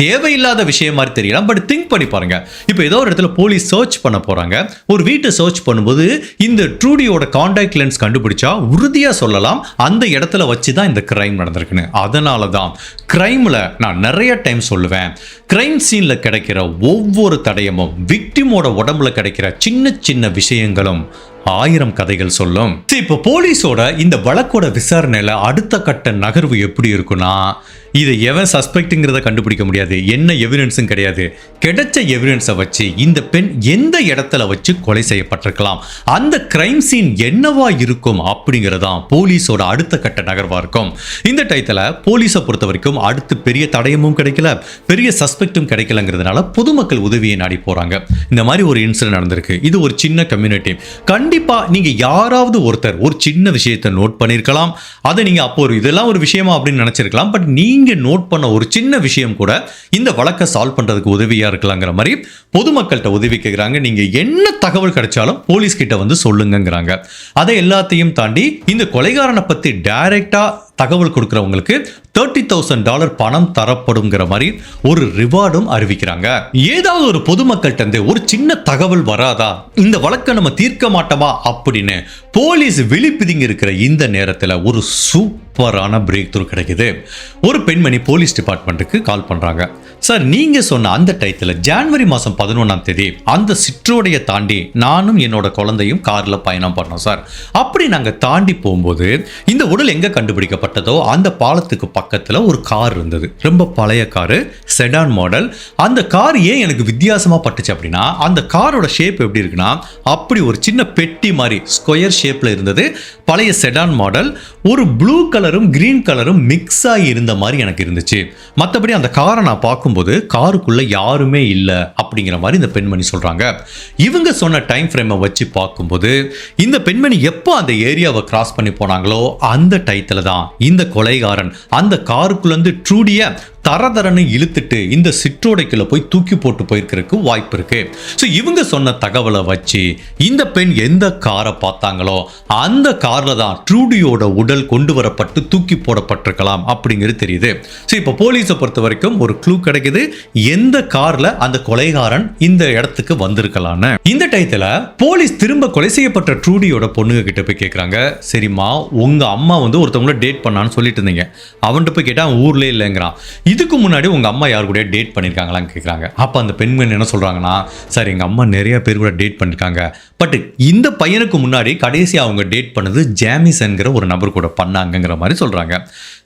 Speaker 1: தேவையில்லாத விஷயம் மாதிரி தெரியலாம். பட் திங்க் பண்ணி பாருங்க. இப்போ ஏதோ ஒரு இடத்துல போலீஸ் சர்ச் பண்ண போறாங்க, ஒரு வீட்டை சர்ச் பண்ணும்போது இந்த ட்ரூடியோட காண்டாக்ட் லென்ஸ் கண்டுபிடிச்சா உறுதியா சொல்லலாம் அந்த இடத்துல வச்சு தான் இந்த கிரைம் நடந்திருக்குன்னு. அதனால தான் கிரைம்ல நான் நிறைய டைம் சொல்லுவேன், கிரைம் சீன்ல கிடைக்கிற ஒவ்வொரு தடயமும் விக்டிமோட உடம்புல கிடைக்கிற சின்ன சின்ன விஷயங்களும் 1000 கதைகள் சொல்லும். இப்போ போலீஸோட இந்த வழக்கோட விசாரணையில அடுத்த கட்ட நகர்வு எப்படி இருக்குன்னா, இதை எவன் சஸ்பெக்ட்ங்கிறத கண்டுபிடிக்க முடியாது, என்ன எவிடன்ஸும் கிடையாது. கிடைச்ச எவிடன்ஸை வச்சு இந்த பெண் எந்த இடத்துல வச்சு கொலை செய்யப்பட்டிருக்கலாம், அந்த கிரைம் சீன் என்னவா இருக்கும் அப்படிங்கிறதான் போலீஸோட அடுத்த கட்ட நகர்வா இருக்கும். இந்த டயத்தில் போலீஸை பொறுத்த வரைக்கும் அடுத்து பெரிய தடயமும் கிடைக்கல, பெரிய சஸ்பெக்டும் கிடைக்கலங்கிறதுனால பொதுமக்கள் உதவியை நாடி போறாங்க. இந்த மாதிரி ஒரு இன்சிடென்ட் நடந்திருக்கு, இது ஒரு சின்ன கம்யூனிட்டி. கண்டிப்பா நீங்க யாராவது ஒருத்தர் ஒரு சின்ன விஷயத்தை நோட் பண்ணிருக்கலாம், அதை நீங்க அப்போ இதெல்லாம் ஒரு விஷயமா அப்படின்னு நினைச்சிருக்கலாம். பட் நீங்க நோட் பண்ண ஒரு சின்ன விஷயம் கூட இந்த வழக்கை சால்வ் பண்றதுக்கு உதவியா இருக்கலாங்கிற மாதிரி பொதுமக்கள்கிட்ட உதவி கேட்கிறாங்க. நீங்க என்ன தகவல் கிடைச்சாலும் போலீஸ் கிட்ட வந்து சொல்லுங்கிறாங்க. அதை எல்லாத்தையும் தாண்டி இந்த கொலைகாரனை பத்தி டைரக்டா தகவல் கொடுக்கிறவங்களுக்கு $30,000 பணம் தரப்படுங்கிற மாதிரி ஒரு ரிவார்டும் அறிவிக்கிறாங்க. ஏதாவது ஒரு பொதுமக்கள்கிட்ட இருந்து ஒரு சின்ன தகவல் வராதா, இந்த வழக்கை நம்ம தீர்க்க மாட்டோமா அப்படின்னு போலீஸ் விழிப்புதிங்க இருக்கிற இந்த நேரத்தில் ஒரு சூப்பரான பிரேக் த்ரூ கிடைக்குது. ஒரு பெண்மணி போலீஸ் டிபார்ட்மெண்ட்டுக்கு கால் பண்றாங்க. சார், நீங்க சொன்ன அந்த டயத்தில் ஜனவரி மாதம் 11ஆம் தேதி அந்த சிற்றோடைய தாண்டி நானும் என்னோட குழந்தையும் கார்ல பயணம் பண்ணோம் சார். அப்படி நாங்க தாண்டி போகும்போது இந்த உடல் எங்க கண்டுபிடிக்கப்பட்டதோ அந்த பாலத்துக்கு பக்கத்துல ஒரு கார் இருந்தது, ரொம்ப பழைய காரு, செடான் மாடல். அந்த கார் ஏன் எனக்கு வித்தியாசமா பட்டுச்சு அப்படின்னா, அந்த காரோட ஷேப் எப்படி இருக்குன்னா அப்படி ஒரு சின்ன பெட்டி மாதிரி ஸ்கொயர் ஷேப்ல இருந்தது, பழைய செடான் மாடல். ஒரு ப்ளூ கலரும் கிரீன் கலரும் மிக்ஸ் ஆகி இருந்த மாதிரி எனக்கு இருந்துச்சு. மற்றபடி அந்த காரை நான் பார்க்கும்போது காருக்குள்ள யாருமே இல்லை அப்படிங்கிற மாதிரி இந்த பெண்மணி சொல்றாங்க. இவங்க சொன்ன டைம் ஃப்ரேமை வச்சு பார்க்கும்போது இந்த பெண்மணி எப்போ அந்த ஏரியாவை கிராஸ் பண்ணி போனாங்களோ அந்த டயத்துல தான் இந்த கொலைகாரன் அந்த காருக்குள்ள இருந்து ட்ரூடிய தரதரன்னு இழுத்துட்டு இந்த சிற்றோடைக்குள்ள போய் தூக்கி போட்டு போயிருக்கிறதுக்கு வாய்ப்பு இருக்கு. ஸோ இவங்க சொன்ன தகவலை வச்சு இந்த பெண் எந்த காரை பார்த்தாங்களோ அந்த கார்ல தான் ட்ரூடியோட உடல் கொண்டு வரப்பட்டு தூக்கி போடப்பட்டிருக்கலாம் அப்படிங்கிறது தெரியுது. ஸோ இப்போ போலீஸை பொறுத்த வரைக்கும் ஒரு க்ளூ கிடைக்குது, எந்த கார்ல அந்த கொலைகாரன் இந்த இடத்துக்கு வந்திருக்கலான்னு. இந்த டயத்துல போலீஸ் திரும்ப கொலை செய்யப்பட்ட ட்ரூடியோட பொண்ணுங்க கிட்ட போய் கேட்குறாங்க, சரிம்மா உங்க அம்மா வந்து ஒருத்தவங்கள டேட் பண்ணான்னு சொல்லிட்டு இருந்தீங்க, அவன்கிட்ட போய் கேட்டா அவன் ஊர்லேயே இல்லைங்கிறான், இதுக்கு முன்னாடி உங்க அம்மா யார் கூட டேட் பண்ணிருக்காங்களான்னு கேட்குறாங்க. அப்போ அந்த பெண்மணி என்ன சொல்றாங்கன்னா, சார் எங்க அம்மா நிறைய பேர் கூட டேட் பண்ணிருக்காங்க, பட் இந்த பையனுக்கு முன்னாடி கடைசி அவங்க டேட் பண்ணது ஜேமிசன்கிற ஒரு நபர் கூட பண்ணாங்கிற மாதிரி சொல்றாங்க.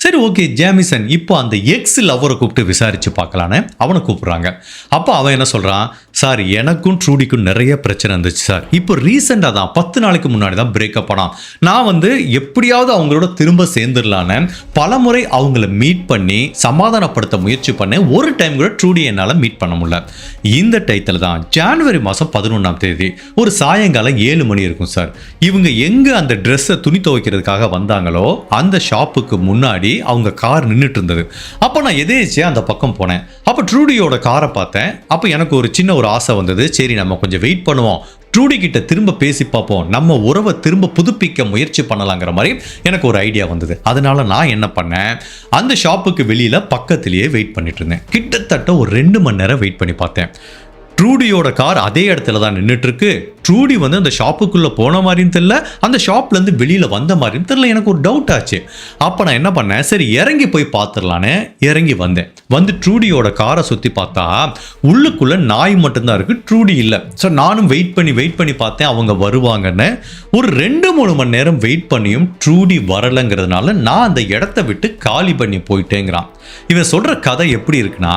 Speaker 1: சரி ஓகே ஜேமிசன், இப்போ அந்த எக்ஸ் லவ்வரை கூப்பிட்டு விசாரிச்சு பார்க்கலான்னு அவனை கூப்பிடுறாங்க. அப்போ அவன் என்ன சொல்றான், சார் எனக்கும் ட்ரூடிக்கும் நிறைய பிரச்சனை இருந்துச்சு சார், இப்போ ரீசெண்டாக தான் 10 நாளைக்கு முன்னாடி தான் பிரேக்கப் ஆனான், நான் வந்து எப்படியாவது அவங்களோட திரும்ப சேர்ந்துடலான்னு பலமுறை அவங்கள மீட் பண்ணி சமாதானப்படுத்த முயற்சி பண்ணேன், ஒரு டைம் கூட ட்ரூடி என்னால் மீட் பண்ண முடியல. இந்த டயத்தில் தான் ஜனவரி மாதம் 11ஆம் தேதி ஒரு சாயங்காலம் 7 மணி இருக்கும் சார், இவங்க எங்கே அந்த ட்ரெஸ்ஸை துணி துவைக்கிறதுக்காக வந்தாங்களோ அந்த ஷாப்புக்கு முன்னாடி அவங்க கார் நின்றுட்டு இருந்தது. அப்போ நான் எதேச்சியா அந்த பக்கம் போனேன். அப்போ ட்ரூடியோட காரை பார்த்தேன். அப்போ எனக்கு ஒரு சின்ன ஒரு ஆசை வந்தது, சரி நம்ம கொஞ்சம் வெயிட் பண்ணுவோம், ட்ரூடி கிட்ட திரும்ப பேசி பார்ப்போம், நம்ம உறவை திரும்ப புதுப்பிக்க முயற்சி பண்ணலாங்கிற மாதிரி எனக்கு ஒரு ஐடியா வந்தது. அதனால நான் என்ன பண்ணேன், அந்த ஷாப்புக்கு வெளியில பக்கத்திலேயே வெயிட் பண்ணிட்டு இருந்தேன். கிட்டத்தட்ட ஒரு 2 மணி நேரம் வெயிட் பண்ணி பார்த்தேன். ட்ரூடியோட கார் அதே இடத்துல தான் நின்றுட்டு இருக்கு, ட்ரூடி வந்து அந்த ஷாப்புக்குள்ள போன மாதிரியும் தெரியல, அந்த ஷாப்ல இருந்து வெளியில வந்த மாதிரியும் தெரியல. எனக்கு ஒரு டவுட் ஆச்சு. அப்ப நான் என்ன பண்ணேன், சரி இறங்கி போய் பார்த்துடலான்னு இறங்கி வந்தேன். வந்து ட்ரூடியோட காரை சுத்தி பார்த்தா உள்ளுக்குள்ள நாய் மட்டும்தான் இருக்கு, ட்ரூடி இல்லை. ஸோ நானும் வெயிட் பண்ணி பார்த்தேன் அவங்க வருவாங்கன்னு. ஒரு 2-3 மணி நேரம் வெயிட் பண்ணியும் ட்ரூடி வரலைங்கிறதுனால நான் அந்த இடத்த விட்டு காலி பண்ணி போயிட்டேங்கிறான். இவன் சொல்ற கதை எப்படி இருக்குன்னா,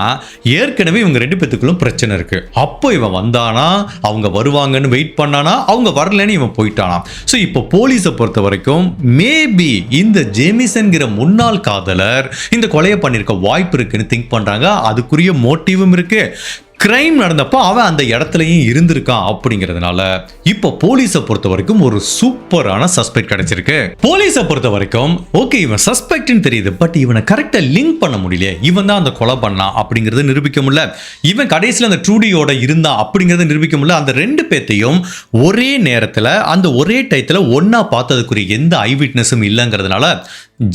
Speaker 1: ஏற்கனவே இவங்க 2 பேத்துக்குள்ளும் பிரச்சனை இருக்கு. அப்போ இவன் வந்தானா, அவங்க வருவாங்கன்னு வெயிட் பண்ணானா, அவங்க வரலன்னு இவன் போயிட்டானா. ஸோ இப்போ போலீஸை பொறுத்த வரைக்கும் மேபி இந்த ஜேமிசன்கிற முன்னாள் காதலர் இந்த கொலையை பண்ணியிருக்க வாய்ப்பு இருக்குன்னு திங்க் பண்றாங்க. அதுக்குரிய மோட்டிவும் இருக்கு. கிரைம் நடந்தப்போ அவன் அந்த இடத்துலயும் இருந்திருக்கான் அப்படிங்கிறதுனால இப்போ போலீஸை பொறுத்த வரைக்கும் ஒரு சூப்பரான சஸ்பெக்ட் கிடைச்சிருக்கு. போலீஸை பொறுத்த வரைக்கும் ஓகே இவன் சஸ்பெக்ட்னு தெரியுது, பட் இவனை கரெக்டா லிங்க் பண்ண முடியல. இவன் தான் அந்த கொலை பண்ணான் அப்படிங்கறத நிரூபிக்க முடியல. இவன் கடைசியில் அந்த ட்ரூடியோட இருந்தான் அப்படிங்கறத நிரூபிக்க முடியல. அந்த 2 பேத்தையும் ஒரே நேரத்தில் அந்த ஒரே டயத்தில் ஒன்னா பார்த்ததுக்குரிய எந்த ஐ விட்னஸும் இல்லைங்கிறதுனால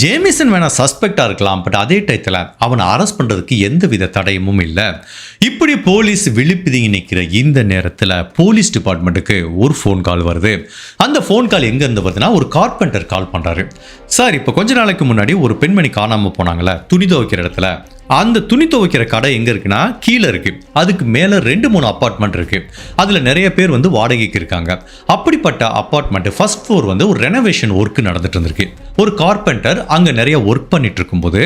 Speaker 1: ஜேமிசன் வேணா சஸ்பெக்டா இருக்கலாம், பட் அதே டயத்தில் அவனை அரெஸ்ட் பண்றதுக்கு எந்த வித தடயமும் இல்லை. இப்படி போலீஸ் விழிப்புதுங்கி நிற்கிற இந்த நேரத்தில் போலீஸ் டிபார்ட்மெண்ட்டுக்கு ஒரு ஃபோன் கால் வருது. அந்த ஃபோன் கால் எங்க இருந்து வருதுன்னா, ஒரு கார்பெண்டர் கால் பண்றாரு. சார், இப்போ கொஞ்ச நாளைக்கு முன்னாடி ஒரு பெண்மணி காணாம போனாங்களே துணி துவைக்கிற இடத்துல, அந்த துணி துவைக்கிற கடை எங்க இருக்குன்னா கீழே இருக்கு. அதுக்கு மேல 2-3 அப்பார்ட்மெண்ட் இருக்கு. அதுல நிறைய பேர் வந்து வாடகைக்கு இருக்காங்க. அப்படிப்பட்ட அப்பார்ட்மெண்ட் ஃபர்ஸ்ட் ஃப்ளோர் வந்து ஒரு ரெனோவேஷன் ஒர்க் நடந்துட்டு இருந்திருக்கு. ஒரு கார்பெண்டர் அங்க நிறைய ஒர்க் பண்ணிட்டு இருக்கும்போது,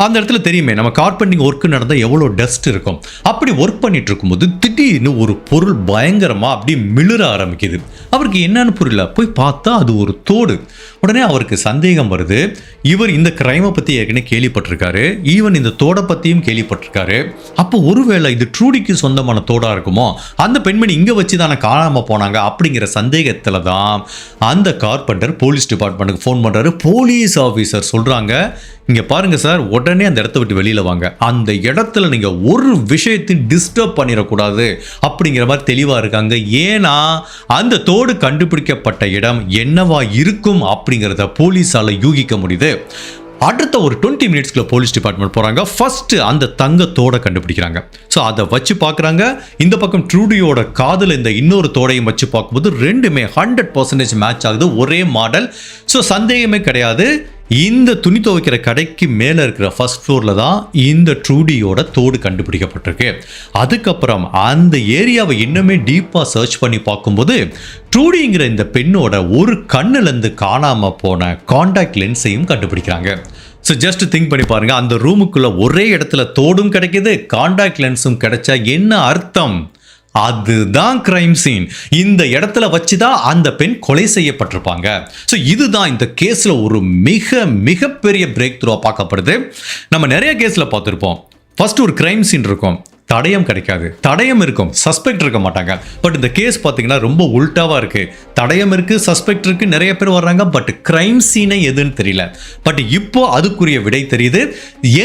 Speaker 1: அந்த இடத்துல தெரியுமே நம்ம கார்பெண்டிங் ஒர்க் நடந்தா எவ்வளவு டஸ்ட் இருக்கும். அப்படி ஒர்க் பண்ணிட்டு இருக்கும்போது திடீர்னு ஒரு பொருள் பயங்கரமா அப்படி மிளிர ஆரம்பிக்குது. அவருக்கு என்னன்னு புரியல. போய் பார்த்தா அது ஒரு தோடு. உடனே அவருக்கு சந்தேகம் வருது. இவர் இந்த கிரைமை பத்தி ஏற்கனவே கேள்விப்பட்டிருக்காரு, ஈவன் இந்த தோட பத்தியும் கேள்விப்பட்டிருக்காரு. அப்போ ஒருவேளை இது ட்ரூடிக்கு சொந்தமான தோடா இருக்குமோ, அந்த பெண்மணி இங்க வச்சுதானே காணாம போனாங்க அப்படிங்கிற சந்தேகத்துல தான் அந்த கார்பெண்டர் போலீஸ் டிபார்ட்மெண்ட்டுக்கு ஃபோன் பண்றாரு. போலீஸ் ஆபீசர் சொல்றாங்க, இங்க பாருங்க சார், உடனே அந்த இடத்த விட்டு வெளியில வாங்க. அந்த இடத்துல நீங்க ஒரு விஷயத்தையும் டிஸ்டர்ப் பண்ணிடக்கூடாது அப்படிங்கிற மாதிரி தெளிவா இருக்காங்க. ஏன்னா அந்த தோடு கண்டுபிடிக்கப்பட்ட இடம் என்னவா இருக்கும் அப்படிங்கிறத போலீஸால யூகிக்க முடியுது. அடுத்த ஒரு 20 மினிட்ஸ்க்குள்ள போலீஸ் டிபார்ட்மெண்ட் போறாங்க. ஃபர்ஸ்ட் அந்த தங்கத்தோட கண்டுபிடிக்கிறாங்க. ஸோ அதை வச்சு பார்க்குறாங்க. இந்த பக்கம் ட்ரூடியோட காதல் இந்த இன்னொரு தோடையும் வச்சு பார்க்கும்போது ரெண்டுமே 100% மேட்ச் ஆகுது, ஒரே மாடல். ஸோ சந்தேகமே கிடையாது, இந்த துணி துவைக்கிற கடைக்கு மேலே இருக்கிற ஃபர்ஸ்ட் ஃப்ளோரில் தான் இந்த ட்ரூடியோட தோடு கண்டுபிடிக்கப்பட்டிருக்கு. அதுக்கப்புறம் அந்த ஏரியாவை இன்னுமே டீப்பாக சர்ச் பண்ணி பார்க்கும்போது ட்ரூடிங்கிற இந்த பெண்ணோட ஒரு கண்ணுலேருந்து காணாமல் போன காண்டாக்ட் லென்ஸையும் கண்டுபிடிக்கிறாங்க. ஸோ ஜஸ்ட் திங்க் பண்ணி பாருங்க, அந்த ரூமுக்குள்ள ஒரே இடத்துல தோடும் கிடைக்குது, காண்டாக்ட் லென்ஸும் கிடைச்சா என்ன அர்த்தம்? அதுதான் கிரைம் சீன். இந்த இடத்துல வச்சுதான் அந்த பெண் கொலை செய்யப்பட்டிருப்பாங்க. ஸோ இதுதான் இந்த கேஸ்ல ஒரு மிகப்பெரிய பிரேக் த்ரூவா பார்க்கப்படுது. நம்ம நிறைய கேஸ்ல பார்த்துருப்போம். ஃபர்ஸ்ட் ஒரு கிரைம் சீன் இருக்கும், தடயம் கிடைக்காது. தடயம் இருக்கும், சஸ்பெக்ட் இருக்க மாட்டாங்க. பட் இந்த கேஸ் பார்த்தீங்கன்னா ரொம்ப உல்டாவா இருக்கு. தடயம் இருக்கு, சஸ்பெக்ட் இருக்கு, நிறைய பேர் வர்றாங்க, பட் கிரைம் சீனை எதுன்னு தெரியல. பட் இப்போ அதுக்குரிய விடை தெரியுது.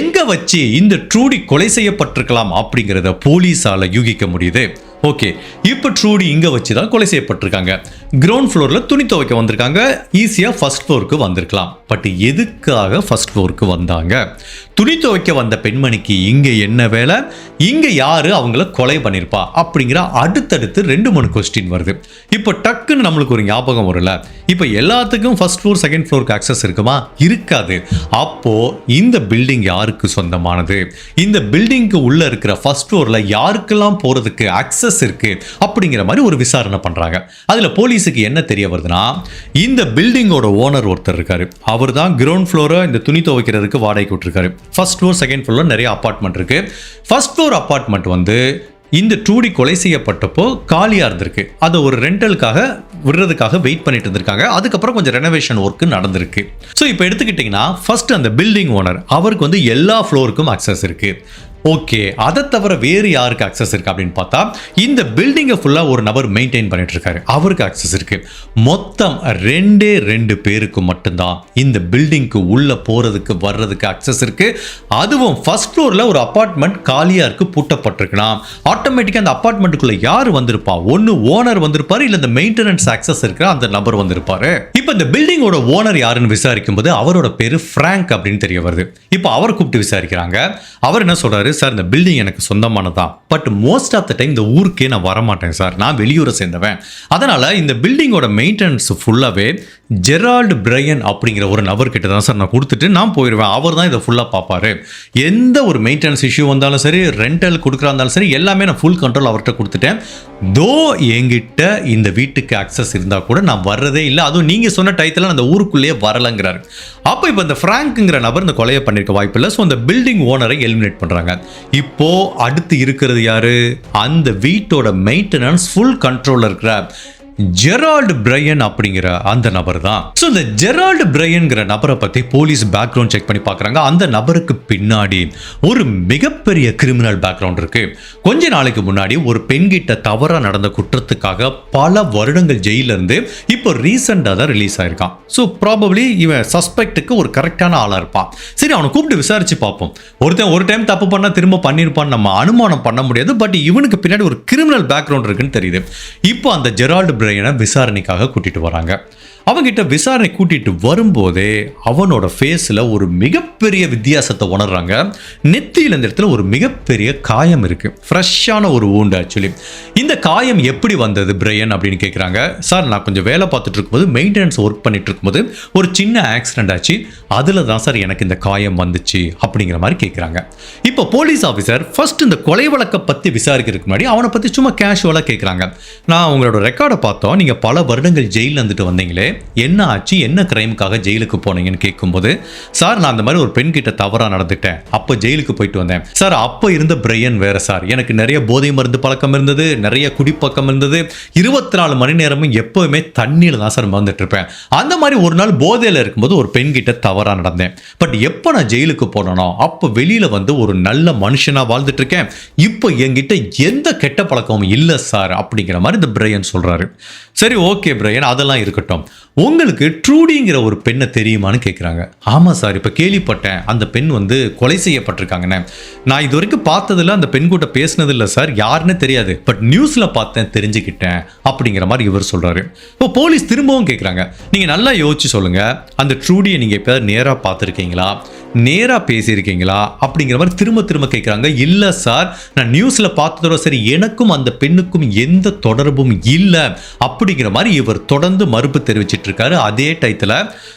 Speaker 1: எங்க வச்சு இந்த ட்ரூடி கொலை செய்யப்பட்டிருக்கலாம் அப்படிங்கிறத போலீஸால யூகிக்க முடியுது. ஓகே, இப்போ ட்ரூடி இங்க வச்சு தான் கொலை செய்யப்பட்டிருக்காங்க. கிரவுண்ட் ஃப்ளோர்ல துணி துவைக்க வந்திருக்காங்க, ஈஸியா ஃபர்ஸ்ட் ஃப்ளோருக்கு வந்திருக்கலாம். பட் எதுக்காக ஃபர்ஸ்ட் ஃப்ளோருக்கு வந்தாங்க? துணி துவைக்க வந்த பெண்மணிக்கு இங்க என்ன வேலை? இங்க யாரு அவங்கள கொலை பண்ணிருப்பா அப்படிங்கிற அடுத்தடுத்து 2-3 கொஸ்டின் வருது. இப்போ டக்குன்னு நம்மளுக்கு ஒரு ஞாபகம் வரல, இப்போ எல்லாத்துக்கும் ஃபர்ஸ்ட் ஃப்ளோர் செகண்ட் ஃப்ளோருக்கு அக்சஸ் இருக்குமா? இருக்காது. அப்போ இந்த பில்டிங் யாருக்கு சொந்தமானது? இந்த பில்டிங்க்கு உள்ள இருக்கிற ஃபர்ஸ்ட் ஃப்ளோர்ல யாருக்கெல்லாம் போறதுக்கு அக்சஸ் இருக்கு அப்படிங்கிற மாதிரி ஒரு விசாரணை பண்றாங்க. அதுல போலீஸுக்கு என்ன தெரிய வருதுன்னா, இந்த பில்டிங்கோட ஓனர் ஒருத்தர் இருக்காரு. அவர் தான் கிரவுண்ட் ஃப்ளோரை இந்த துணி துவைக்கிறதுக்கு வாடகைக்கு விட்டுருக்காரு. ஃபர்ஸ்ட் ஃப்ளோர் செகண்ட் ஃப்ளோர் நிறைய அபார்ட்மெண்ட் இருக்கு. ஃபர்ஸ்ட் ஃப்ளோர் அபார்ட்மெண்ட் வந்து இந்த ட்ரூடி கொலை செய்யப்பட்டப்போ காலியா இருந்திருக்கு. அதை ஒரு ரெண்டலுக்காக விடுறதுக்காக வெயிட் பண்ணிட்டு இருந்திருக்காங்க. அதுக்கப்புறம் கொஞ்சம் ரெனோவேஷன் ஒர்க் நடந்திருக்கு. ஸோ இப்போ எடுத்துக்கிட்டிங்கன்னா ஃபர்ஸ்ட் அந்த பில்டிங் ஓனர், அவருக்கு வந்து எல்லா ஃப்ளோருக்கும் அக்சஸ் இருக்கு. ஓகே, அதை தவிர வேறு யாருக்கு அக்சஸ் இருக்கு அப்படின்னு பார்த்தா, இந்த பில்டிங்கை ஃபுல்லா ஒரு நபர் மெயின்டைன் பண்ணிட்டு இருக்காரு, அவருக்கு அக்சஸ் இருக்கு. மொத்தம் 2 பேருக்கு மட்டும்தான் இந்த பில்டிங்க்கு உள்ள போறதுக்கு வர்றதுக்கு அக்சஸ் இருக்கு. அதுவும் ஃபர்ஸ்ட் ஃப்ளோர்ல ஒரு அபார்ட்மெண்ட் காலியா இருக்கு, பூட்டப்பட்டிருக்குன்னா ஆட்டோமேட்டிக்கா அந்த அபார்ட்மெண்ட்டுக்குள்ள யார் வந்திருப்பா? ஒன்னு ஓனர் வந்திருப்பாரு, இல்ல இந்த மெயின்டெனன்ஸ் அக்சஸ் இருக்கிற அந்த நபர் வந்திருப்பாரு. இப்போ இந்த பில்டிங்கோட ஓனர் யாருன்னு விசாரிக்கும் போது அவரோட பேரு பிராங்க் அப்படின்னு தெரிய வருது. இப்போ அவர் கூப்பிட்டு விசாரிக்கிறாங்க. அவர் என்ன சொல்றாரு, சார் இந்த பில்டிங் எனக்கு சொந்தமானதான், but most of the time இந்த ஊருக்கே நான் வரமாட்டேன் சார், நான் வெளியூரை சேர்ந்தவன், அதனால இந்த பில்டிங்கோட மெயின்டெனன்ஸ் ஃபுல்லாவே ஜெரால்டு பிரையன் அப்படிங்கிற ஒரு நபர்கிட்ட தான் சார் நான் கொடுத்துட்டு நான் போயிடுவேன், அவர் தான் இதை ஃபுல்லாக பார்ப்பாரு, எந்த ஒரு மெயின்டெனன்ஸ் இஷ்யூ வந்தாலும் சரி, ரெண்டல் கொடுக்குறா இருந்தாலும் சரி, எல்லாமே நான் ஃபுல் கண்ட்ரோல் அவர்கிட்ட கொடுத்துட்டேன். தோ என்கிட்ட இந்த வீட்டுக்கு அக்சஸ் இருந்தால் கூட நான் வர்றதே இல்லை, அதுவும் நீங்கள் சொன்ன டயத்தில் அந்த ஊருக்குள்ளேயே வரலைங்கிறாரு. அப்போ இப்போ இந்த ஃப்ராங்க்ங்கிற நபர் இந்த கொலையை பண்ணியிருக்க வாய்ப்பு இல்லை. ஸோ அந்த பில்டிங் ஓனரை எலிமினேட் பண்ணுறாங்க. இப்போ அடுத்து இருக்கிறது யாரு? அந்த வீட்டோட மெயின்டெனன்ஸ் ஃபுல் கண்ட்ரோலில் இருக்கிற ஜெரால்டு பிரையன் அப்படிங்கிற அந்த நபர் தான். ஸோ இந்த ஜெரால்டு பிரையன்கிற நபரை பற்றி போலீஸ் பேக்ரவுண்ட் செக் பண்ணி பார்க்குறாங்க. அந்த நபருக்கு பின்னாடி ஒரு மிகப்பெரிய கிரிமினல் பேக்ரவுண்ட் இருக்கு. கொஞ்ச நாளைக்கு முன்னாடி ஒரு பெண்கிட்ட தவறாக நடந்த குற்றத்துக்காக பல வருடங்கள் ஜெயில இருந்து இப்போ ரீசெண்டாக தான் ரிலீஸ் ஆயிருக்கான். ஸோ ப்ராபப்ளி இவன் சஸ்பெக்டுக்கு ஒரு கரெக்டான ஆளாக இருப்பான். சரி, அவனை கூப்பிட்டு விசாரிச்சு பார்ப்போம். ஒருத்தன் ஒரு டைம் தப்பு பண்ணா திரும்ப பண்ணியிருப்பான்னு நம்ம அனுமானம் பண்ண முடியாது. பட் இவனுக்கு பின்னாடி ஒரு கிரிமினல் பேக்ரவுண்ட் இருக்குன்னு தெரியுது. இப்போ அந்த ஜெரால்டு விசாரணைக்காக கூட்டிட்டு வராங்க. அவங்கிட்ட விசாரணை கூட்டிட்டு வரும்போதே அவனோட ஃபேஸில் ஒரு மிகப்பெரிய வித்தியாசத்தை உணர்றாங்க. நெத்தியில் இந்த இடத்துல ஒரு மிகப்பெரிய காயம் இருக்கு, ஃப்ரெஷ்ஷான ஒரு ஊண்டு. ஆக்சுவலி இந்த காயம் எப்படி வந்தது பிரையன் அப்படின்னு கேட்குறாங்க. சார், நான் கொஞ்சம் வேலை பார்த்துட்டு இருக்கும்போது மெயின்டெனன்ஸ் ஒர்க் பண்ணிட்டு இருக்கும்போது ஒரு சின்ன ஆக்சிடென்ட் ஆச்சு, அதில் தான் சார் எனக்கு இந்த காயம் வந்துச்சு அப்படிங்கிற மாதிரி கேட்குறாங்க. இப்போ போலீஸ் ஆஃபீஸர் ஃபர்ஸ்ட் இந்த கொலை வழக்கை பற்றி விசாரிக்கிறதுக்கு முன்னாடி அவனை பற்றி சும்மா கேஷுவலாக கேட்குறாங்க. நான் உங்களோட ரெக்கார்டை பார்த்தோம், நீங்கள் பல வருடங்கள் ஜெயிலில் இருந்துட்டு வந்தீங்களே, என்ன ஆச்சு, என்ன கிரைமுக்காக ஜெயிலுக்கு போனீங்கன்னு கேட்கும்போது, சார் நான் அந்த மாதிரி ஒரு பெண் கிட்ட தவறாக நடந்துட்டேன், அப்போ ஜெயிலுக்கு போயிட்டு வந்தேன் சார். அப்போ இருந்த பிரையன் வேற சார், எனக்கு நிறைய போதை மருந்து பழக்கம் இருந்தது, நிறைய குடிப்பழக்கம் இருந்தது, 24 மணி நேரமும் எப்பவுமே தண்ணியில் தான் சார் மறந்துட்டு இருப்பேன். அந்த மாதிரி ஒரு நாள் போதையில் இருக்கும்போது ஒரு பெண் கிட்ட தவறாக நடந்தேன். பட் எப்போ நான் ஜெயிலுக்கு போனனோ அப்போ வெளியில வந்து ஒரு நல்ல மனுஷனா வாழ்ந்துட்டு இருக்கேன். இப்போ என்கிட்ட எந்த கெட்ட பழக்கமும் இல்லை சார் அப்படிங்கிற மாதிரி இந்த பிரையன் சொல்றாரு. சரி, ஓகே பிரையன், அதெல்லாம் இருக்கட்டும், உங்களுக்கு ட்ரூடிங்கிற ஒரு பெண்ணை தெரியுமான்னு கேட்குறாங்க. ஆமாம் சார், இப்போ கேள்விப்பட்டேன், அந்த பெண் வந்து கொலை செய்யப்பட்டிருக்காங்கண்ணே. நான் இது வரைக்கும் பார்த்ததில்ல, அந்த பெண் கூட பேசினதில்லை சார், யாருன்னு தெரியாது, பட் நியூஸில் பார்த்தேன், தெரிஞ்சுக்கிட்டேன் அப்படிங்கிற மாதிரி இவர் சொல்கிறாரு. இப்போ போலீஸ் திரும்பவும் கேட்குறாங்க, நீங்கள் நல்லா யோசிச்சு சொல்லுங்கள், அந்த ட்ரூடியை நீங்கள் எப்போ நேராக பார்த்துருக்கீங்களா, நேராக பேசியிருக்கீங்களா அப்படிங்கிற மாதிரி திரும்ப திரும்ப கேட்குறாங்க. இல்லை சார், நான் நியூஸில் பார்த்ததோட சரி, எனக்கும் அந்த பெண்ணுக்கும் எந்த தொடர்பும் இல்லை அப்படிங்கிற மாதிரி இவர் தொடர்ந்து மறுப்பு தெரிவிச்சிட்டு இருக்காரு. அதே டயத்தில்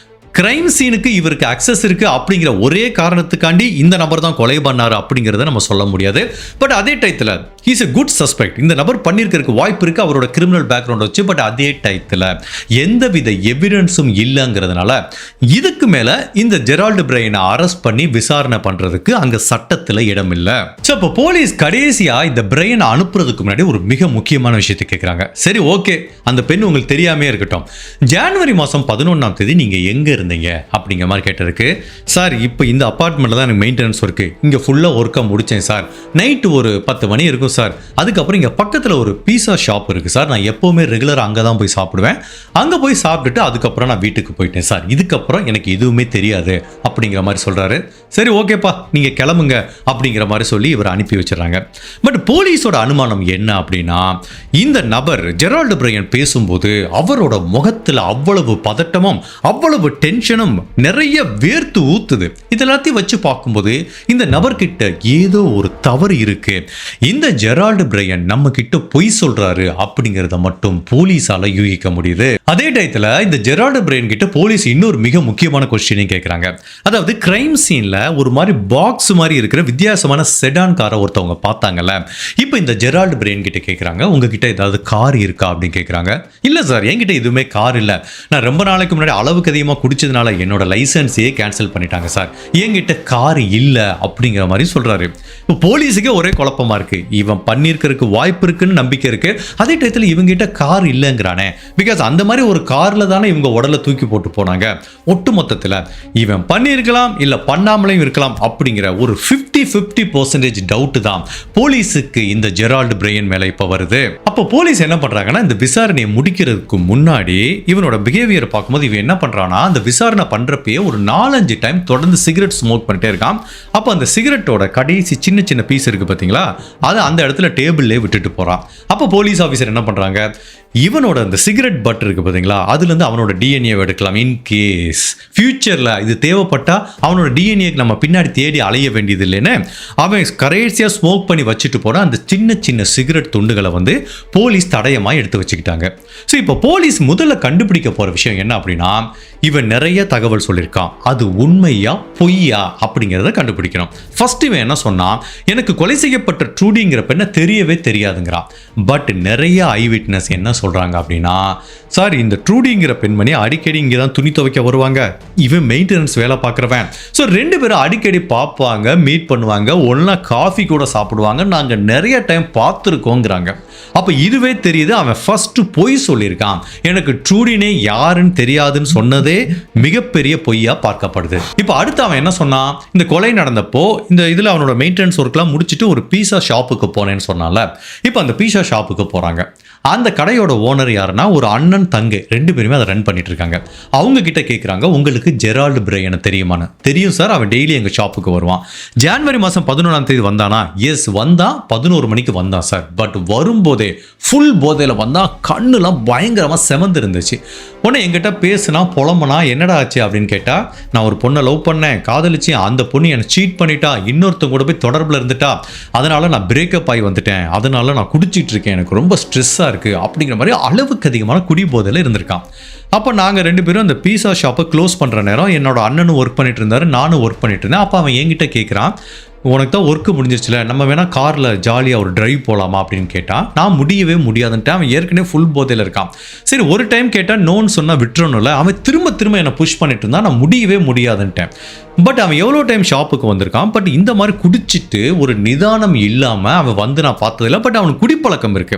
Speaker 1: கிரைம் சீனுக்கு இவருக்கு அக்சஸ் இருக்கு அப்படிங்கிற ஒரே காரணத்துக்காண்டி இந்த நபர் தான் கொலை பண்ணாரு அப்படிங்கிறத நம்ம சொல்ல முடியாது. பட் அதே டயத்தில் ஹீஸ் எ குட் சஸ்பெக்ட், இந்த நபர் பண்ணியிருக்கிறதுக்கு வாய்ப்பு இருக்கு அவரோட கிரிமினல் பேக்ரவுண்ட் வச்சு. பட் அதே டயத்தில் எந்தவித எவிடன்ஸும் இல்லைங்கிறதுனால இதுக்கு மேல இந்த ஜெரால்டு பிரையனை அரெஸ்ட் பண்ணி விசாரணை பண்றதுக்கு அங்க சட்டத்தில் இடம் இல்லை. ஸோ இப்போ போலீஸ் கடைசியா இந்த பிரையனை அனுப்புறதுக்கு முன்னாடி ஒரு மிக முக்கியமான விஷயத்தை கேட்குறாங்க. சரி, ஓகே, அந்த பெண் உங்களுக்கு தெரியாமே இருக்கட்டும், ஜனவரி மாதம் 11ஆம் தேதி நீங்க எங்க இருந்தீங்க அப்படிங்கிற மாதிரி கேட்டதுக்கு, சார் இப்போ இந்த அபார்ட்மெண்ட்ல தான் எனக்கு மெயின்டெனன்ஸ் ஒர்க்கு, இங்கே ஃபுல்லாக ஒர்க்காக முடித்தேன் சார், நைட்டு ஒரு 10 மணி இருக்கும் சார், அதுக்கப்புறம் இங்கே பக்கத்தில் ஒரு பீஸா ஷாப் இருக்குது சார், நான் எப்போவுமே ரெகுலராக அங்கே தான் போய் சாப்பிடுவேன், அங்கே போய் சாப்பிட்டுட்டு அதுக்கப்புறம் நான் வீட்டுக்கு போயிட்டேன் சார், இதுக்கப்புறம் எனக்கு எதுவுமே தெரியாது அப்படிங்கிற மாதிரி சொல்கிறாரு. சரி, ஓகேப்பா, நீங்கள் கிளம்புங்க அப்படிங்கிற மாதிரி சொல்லி இவர் அனுப்பி வச்சிடறாங்க. பட் போலீஸோட அனுமானம் என்ன அப்படின்னா, இந்த நபர் ஜெரால்டு பிரையன் பேசும்போது அவரோட முகத்தில் அவ்வளவு பதட்டமும் அவ்வளவு டென்ஷனும் நிறைய வேர்த்து ஊத்துது. இதெல்லாத்தையும் வச்சு பார்க்கும்போது இந்த நபர்கிட்ட ஏதோ ஒரு தவறு இருக்கு, இந்த ஜெரால்டு பிரையன் நம்ம கிட்ட பொய் சொல்றாரு அப்படிங்கறத மட்டும் போலீஸால யூகிக்க முடியுது. அதே டயத்துல இந்த ஜெரால்டு பிரையன் கிட்ட போலீஸ் இன்னொரு மிக முக்கியமான கொஸ்டினையும் கேட்கறாங்க. அதாவது கிரைம் சீன்ல ஒரு மாதிரி பாக்ஸ் மாதிரி இருக்கிற வித்தியாசமான செடான் காரை ஒருத்தவங்க பார்த்தாங்கல்ல, இப்போ இந்த ஜெரால்டு பிரையன் கிட்ட கேட்கறாங்க, உங்ககிட்ட ஏதாவது கார் இருக்கா அப்படின்னு கேட்கறாங்க. இல்ல சார், என்கிட்ட எதுவுமே கார் இல்ல, நான் ரொம்ப நாளைக்கு முன்னாடி அளவுக்கு அதிகமாக குடிச்சதுனால என்னோட லைசன்ஸையே கேன்சல் பண்ணிட்டாங்க சார், என்கிட்ட கார் இல்லை அப்படிங்கிற மாதிரி சொல்றாரு. இப்போ போலீஸுக்கே ஒரே குழப்பமா இருக்கு, இவன் பண்ணியிருக்கிறதுக்கு வாய்ப்பு இருக்குன்னு நம்பிக்கை இருக்கு, அதே டயத்தில் இவங்கிட்ட கார் இல்லைங்கிறானே, பிகாஸ் அந்த மாதிரி ஒரு கார்ல தானே இவங்க உடலை தூக்கி போட்டு போனாங்க. ஒட்டு மொத்தத்தில் இவன் பண்ணியிருக்கலாம் இல்லை பண்ணாமலையும் இருக்கலாம் அப்படிங்கிற ஒரு 50-50% டவுட் தான் போலீஸுக்கு இந்த ஜெரால்டு பிரையன் மேல இப்ப வருது. அப்போ போலீஸ் என்ன பண்றாங்கன்னா, இந்த விசாரணையை முடிக்கிறதுக்கு முன்னாடி இவனோட பிஹேவியர் பார்க்கும்போது இவன் என்ன பண்றானா, அந்த விசாரணை பண்றப்பயே ஒரு 4-5 டைம் தொடர்ந்து சிகரெட் ஸ்மோக் பண்ணிட்டே இருக்கான். அப்போ அந்த சிகரெட்டோட கடைசி சின்ன சின்ன பீஸ் இருக்கு பார்த்தீங்களா, அதை அந்த இடத்துல டேபிள்லே விட்டுட்டு போறான். அப்போ போலீஸ் ஆஃபீஸர் என்ன பண்றாங்க, இவனோட அந்த சிகரெட் பட் இருக்கு பார்த்தீங்களா, அதுலேருந்து அவனோட டிஎன்ஏ எடுக்கலாம். இன்கேஸ் ஃபியூச்சரில் இது தேவைப்பட்டா அவனோட டிஎன்ஏக்கு நம்ம பின்னாடி தேடி அலைய வேண்டியது இல்லைன்னு அவன் கடைசியாக ஸ்மோக் பண்ணி வச்சுட்டு போன அந்த சின்ன சின்ன சிகரெட் துண்டுகளை வந்து போலீஸ் தடயமாக எடுத்து வச்சுக்கிட்டாங்க. ஸோ இப்போ போலீஸ் முதல்ல கண்டுபிடிக்க போகிற விஷயம் என்ன அப்படின்னா, இவன் நிறைய தகவல் சொல்லியிருக்கான், அது உண்மையா பொய்யா அப்படிங்கிறத கண்டுபிடிக்கணும். ஃபர்ஸ்ட் இவன் என்ன சொன்னான், எனக்கு கொலை செய்யப்பட்ட ட்ரூடிங்கிற பெண்ணை தெரியவே தெரியாதுங்கிறான். பட் நிறைய ஐ விட்னஸ் என்ன சொல்றாங்க அப்படின்னா, சார் இந்த ட்ரூடிங்கிற பெண்மணி அடிக்கடி இங்கே தான் துணி துவைக்க வருவாங்க, இவன் மெயின்டெனன்ஸ் வேலை பார்க்குறவன். ஸோ 2 பேரும் அடிக்கடி பார்ப்பாங்க, மீட் பண்ணுவாங்க, ஒன்றா காஃபி கூட சாப்பிடுவாங்க, நாங்கள் நிறைய டைம் பார்த்துருக்கோங்கிறாங்க. அப்போ இதுவே தெரியுது அவன் ஃபர்ஸ்ட் பொய் சொல்லியிருக்கான். எனக்கு ட்ரூடினே யாருன்னு தெரியாதுன்னு சொன்னதே மிகப்பெரிய பொய்யா பார்க்கப்படுது. இப்போ அடுத்து அவன் என்ன சொன்னான், இந்த கொலை நடந்தப்போ இந்த இதில் அவனோட மெயின்டெனன்ஸ் ஒர்க்லாம் முடிச்சுட்டு ஒரு பீஸா ஷாப்புக்கு போனேன்னு சொன்னால, இப்போ அந்த பீஸா ஷாப்புக்கு போகிறாங்க. அந்த கடையோட ஓனர் யாருன்னா ஒரு அண்ணன் தங்கை, 2 பேருமே அதை ரன் பண்ணிட்டு இருக்காங்க. அவங்க கிட்ட கேட்குறாங்க, உங்களுக்கு ஜெரால்டு பிரையனை தெரியுமான்னு. தெரியும் சார், அவன் டெய்லி எங்கள் ஷாப்புக்கு வருவான். ஜனவரி மாதம் 11ஆம் தேதி வந்தானா? எஸ் வந்தான், 11 மணிக்கு வந்தான் சார். பட் வரும்போதே ஃபுல் போதையில் வந்தான், கண்ணுலாம் பயங்கரமாக செவந்து இருந்துச்சு. உடனே என்கிட்ட பேசுனா புலம்புனா, என்னடா ஆச்சு அப்படின்னு கேட்டால், நான் ஒரு பொண்ணை லவ் பண்ணேன், காதலிச்சேன், அந்த பொண்ணு என்னை சீட் பண்ணிட்டா, இன்னொருத்தவங்க கூட போய் தொடர்பில் இருந்துட்டா, அதனால நான் பிரேக்கப் ஆகி வந்துட்டேன், அதனால நான் குடிச்சிட்டு இருக்கேன், எனக்கு ரொம்ப ஸ்ட்ரெஸ்ஸாக இருக்கு அப்படிங்கிற மாதிரி அளவுக்கு அதிகமான குடிபோதையில் இருந்திருக்கான். அப்போ நாங்கள் 2 பேரும் அந்த பீஸா ஷாப்பை க்ளோஸ் பண்ணுற நேரம் என்னோட அண்ணனும் ஒர்க் பண்ணிட்டு இருந்தாரு, நானும் ஒர்க் பண்ணிட்டு இருந்தேன். அப்போ அவன் என்கிட்ட கேட்குறான், உனக்கு தான் ஒர்க்கு முடிஞ்சிச்சுல, நம்ம வேணால் காரில் ஜாலியாக ஒரு டிரைவ் போகலாமா அப்படின்னு கேட்டான். நான் முடியவே முடியாதுன்ட்டு, அவன் ஏற்கனவே ஃபுல் போதையில் இருக்கான். சரி ஒரு டைம் கேட்டால் நோன்னு சொன்னால் விட்டுறணும்ல, அவன் திரும்ப திரும்ப என்னை புஷ் பண்ணிட்டு இருந்தான். நான் முடியவே முடியாதுன்ட்டேன். பட் அவன் எவ்வளோ டைம் ஷாப்புக்கு வந்திருக்கான், பட் இந்த மாதிரி குடிச்சிட்டு ஒரு நிதானம் இல்லாமல் அவன் வந்து நான் பார்த்ததில்ல. பட் அவனுக்கு குடிப்பழக்கம் இருக்கு.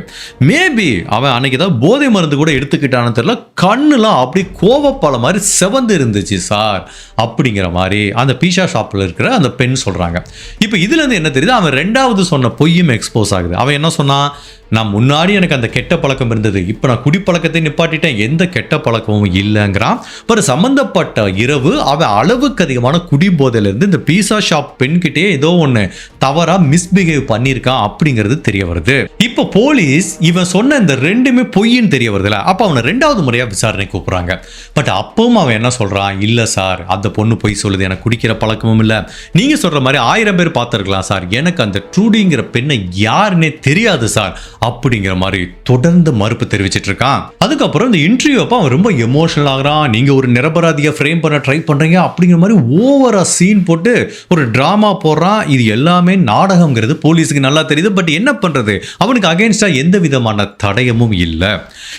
Speaker 1: மேபி அவன் அன்னைக்கு ஏதாவது போதை மருந்து கூட எடுத்துக்கிட்டான்னு தெரியல, கண்ணுலாம் அப்படி கோவப்பால மாதிரி செவந்து இருந்துச்சு சார் அப்படிங்கிற மாதிரி அந்த பீஸா ஷாப்பில் இருக்கிற அந்த பெண் சொல்கிறாங்க. இப்போ இதுலேருந்து என்ன தெரியுது, அவன் 2வது சொன்ன பொய்யும் எக்ஸ்போஸ் ஆகுது. அவன் என்ன சொன்னான், நான் முன்னாடி எனக்கு அந்த கெட்ட பழக்கம் இருந்தது, இப்போ நான் குடிப்பழக்கத்தை நிப்பாட்டிட்டேன், எந்த கெட்ட பழக்கமும் இல்லைங்கிறான். ஒரு சம்பந்தப்பட்ட இரவு அவன் அளவுக்கு அதிகமான குடிபோதையிலிருந்து இந்த பீஸா ஷாப் பெண்கிட்டே ஏதோ ஒன்று தவறாக மிஸ்பிஹேவ் பண்ணியிருக்கான் அப்படிங்கிறது தெரிய வருது. இப்போ போலீஸ் இவன் சொன்ன இந்த 2மே பொய்ன்னு தெரிய வருதுல, அப்போ அவனை 2வது முறையாக விசாரணை கூப்பிட்றாங்க. பட் அப்பவும் அவன் என்ன சொல்கிறான், இல்லை சார் அந்த பொண்ணு பொய் சொல்லுது, எனக்கு குடிக்கிற பழக்கமும் இல்லை, நீங்கள் சொல்கிற மாதிரி 1000 பேர் பார்த்துருக்கலாம் சார், எனக்கு அந்த ட்ரூடிங்கிற பெண்ணை யாருன்னே தெரியாது சார் அப்படிங்கிற மாதிரி தொடர்ந்து மறுப்பு தெரிவிச்சிட்டு இருக்கான். அதுக்கப்புறம் இந்த இன்டர்வியூ அப்போ அவன் ரொம்ப எமோஷனல் ஆகிறான். நீங்க ஒரு நிரபராதியை ஃப்ரேம் பண்ண ட்ரை பண்றீங்க அப்படிங்கிற மாதிரி ஓவரா சீன் போட்டு ஒரு டிராமா போடுறான். இது எல்லாமே நாடகம்ங்கிறது போலீஸுக்கு நல்லா தெரியுது. பட் என்ன பண்றது, அவனுக்கு அகைன்ஸ்டா எந்த விதமான தடயமும் இல்லை.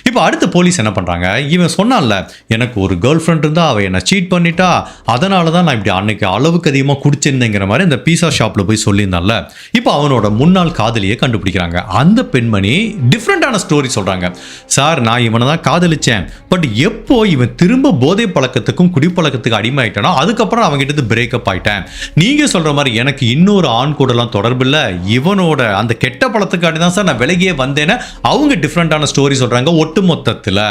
Speaker 1: இப்போ அடுத்த போலீஸ் என்ன பண்றாங்க, இவன் சொன்னான்ல எனக்கு ஒரு கேர்ள் ஃப்ரெண்ட் இருந்தா அவ என்ன சீட் பண்ணிட்டா, அதனால தான் நான் இப்படி அன்னைக்கு அளவுக்கு அதிகமாக குடிச்சிருந்தேங்கிற மாதிரி இந்த பீஸா ஷாப்ல போய் சொல்லியிருந்தான்ல. இப்போ அவனோட முன்னாள் காதலியை கண்டுபிடிக்கிறாங்க. அந்த பெண்மணி டிஃப்ரெண்டான ஸ்டோரி சொல்றாங்க. சார் நான் இவனை தான் காதலிச்சேன், பட் எப்போ இவன் திரும்ப போதை பழக்கத்துக்கும் குடிப்பழக்கத்துக்கு அடிமையாயிட்டானோ அதுக்கப்புறம் அவங்க கிட்ட பிரேக்கப் ஆயிட்டேன். நீங்க சொல்ற மாதிரி எனக்கு இன்னொரு ஆண் கூடலாம் தொடர்பு இல்லை, இவனோட அந்த கெட்ட பழத்துக்காண்டி தான் சார் நான் விலகியே வந்தேன்னு அவங்க டிஃப்ரெண்டான ஸ்டோரி சொல்றாங்க. ஒட்டு மொத்தத்தில்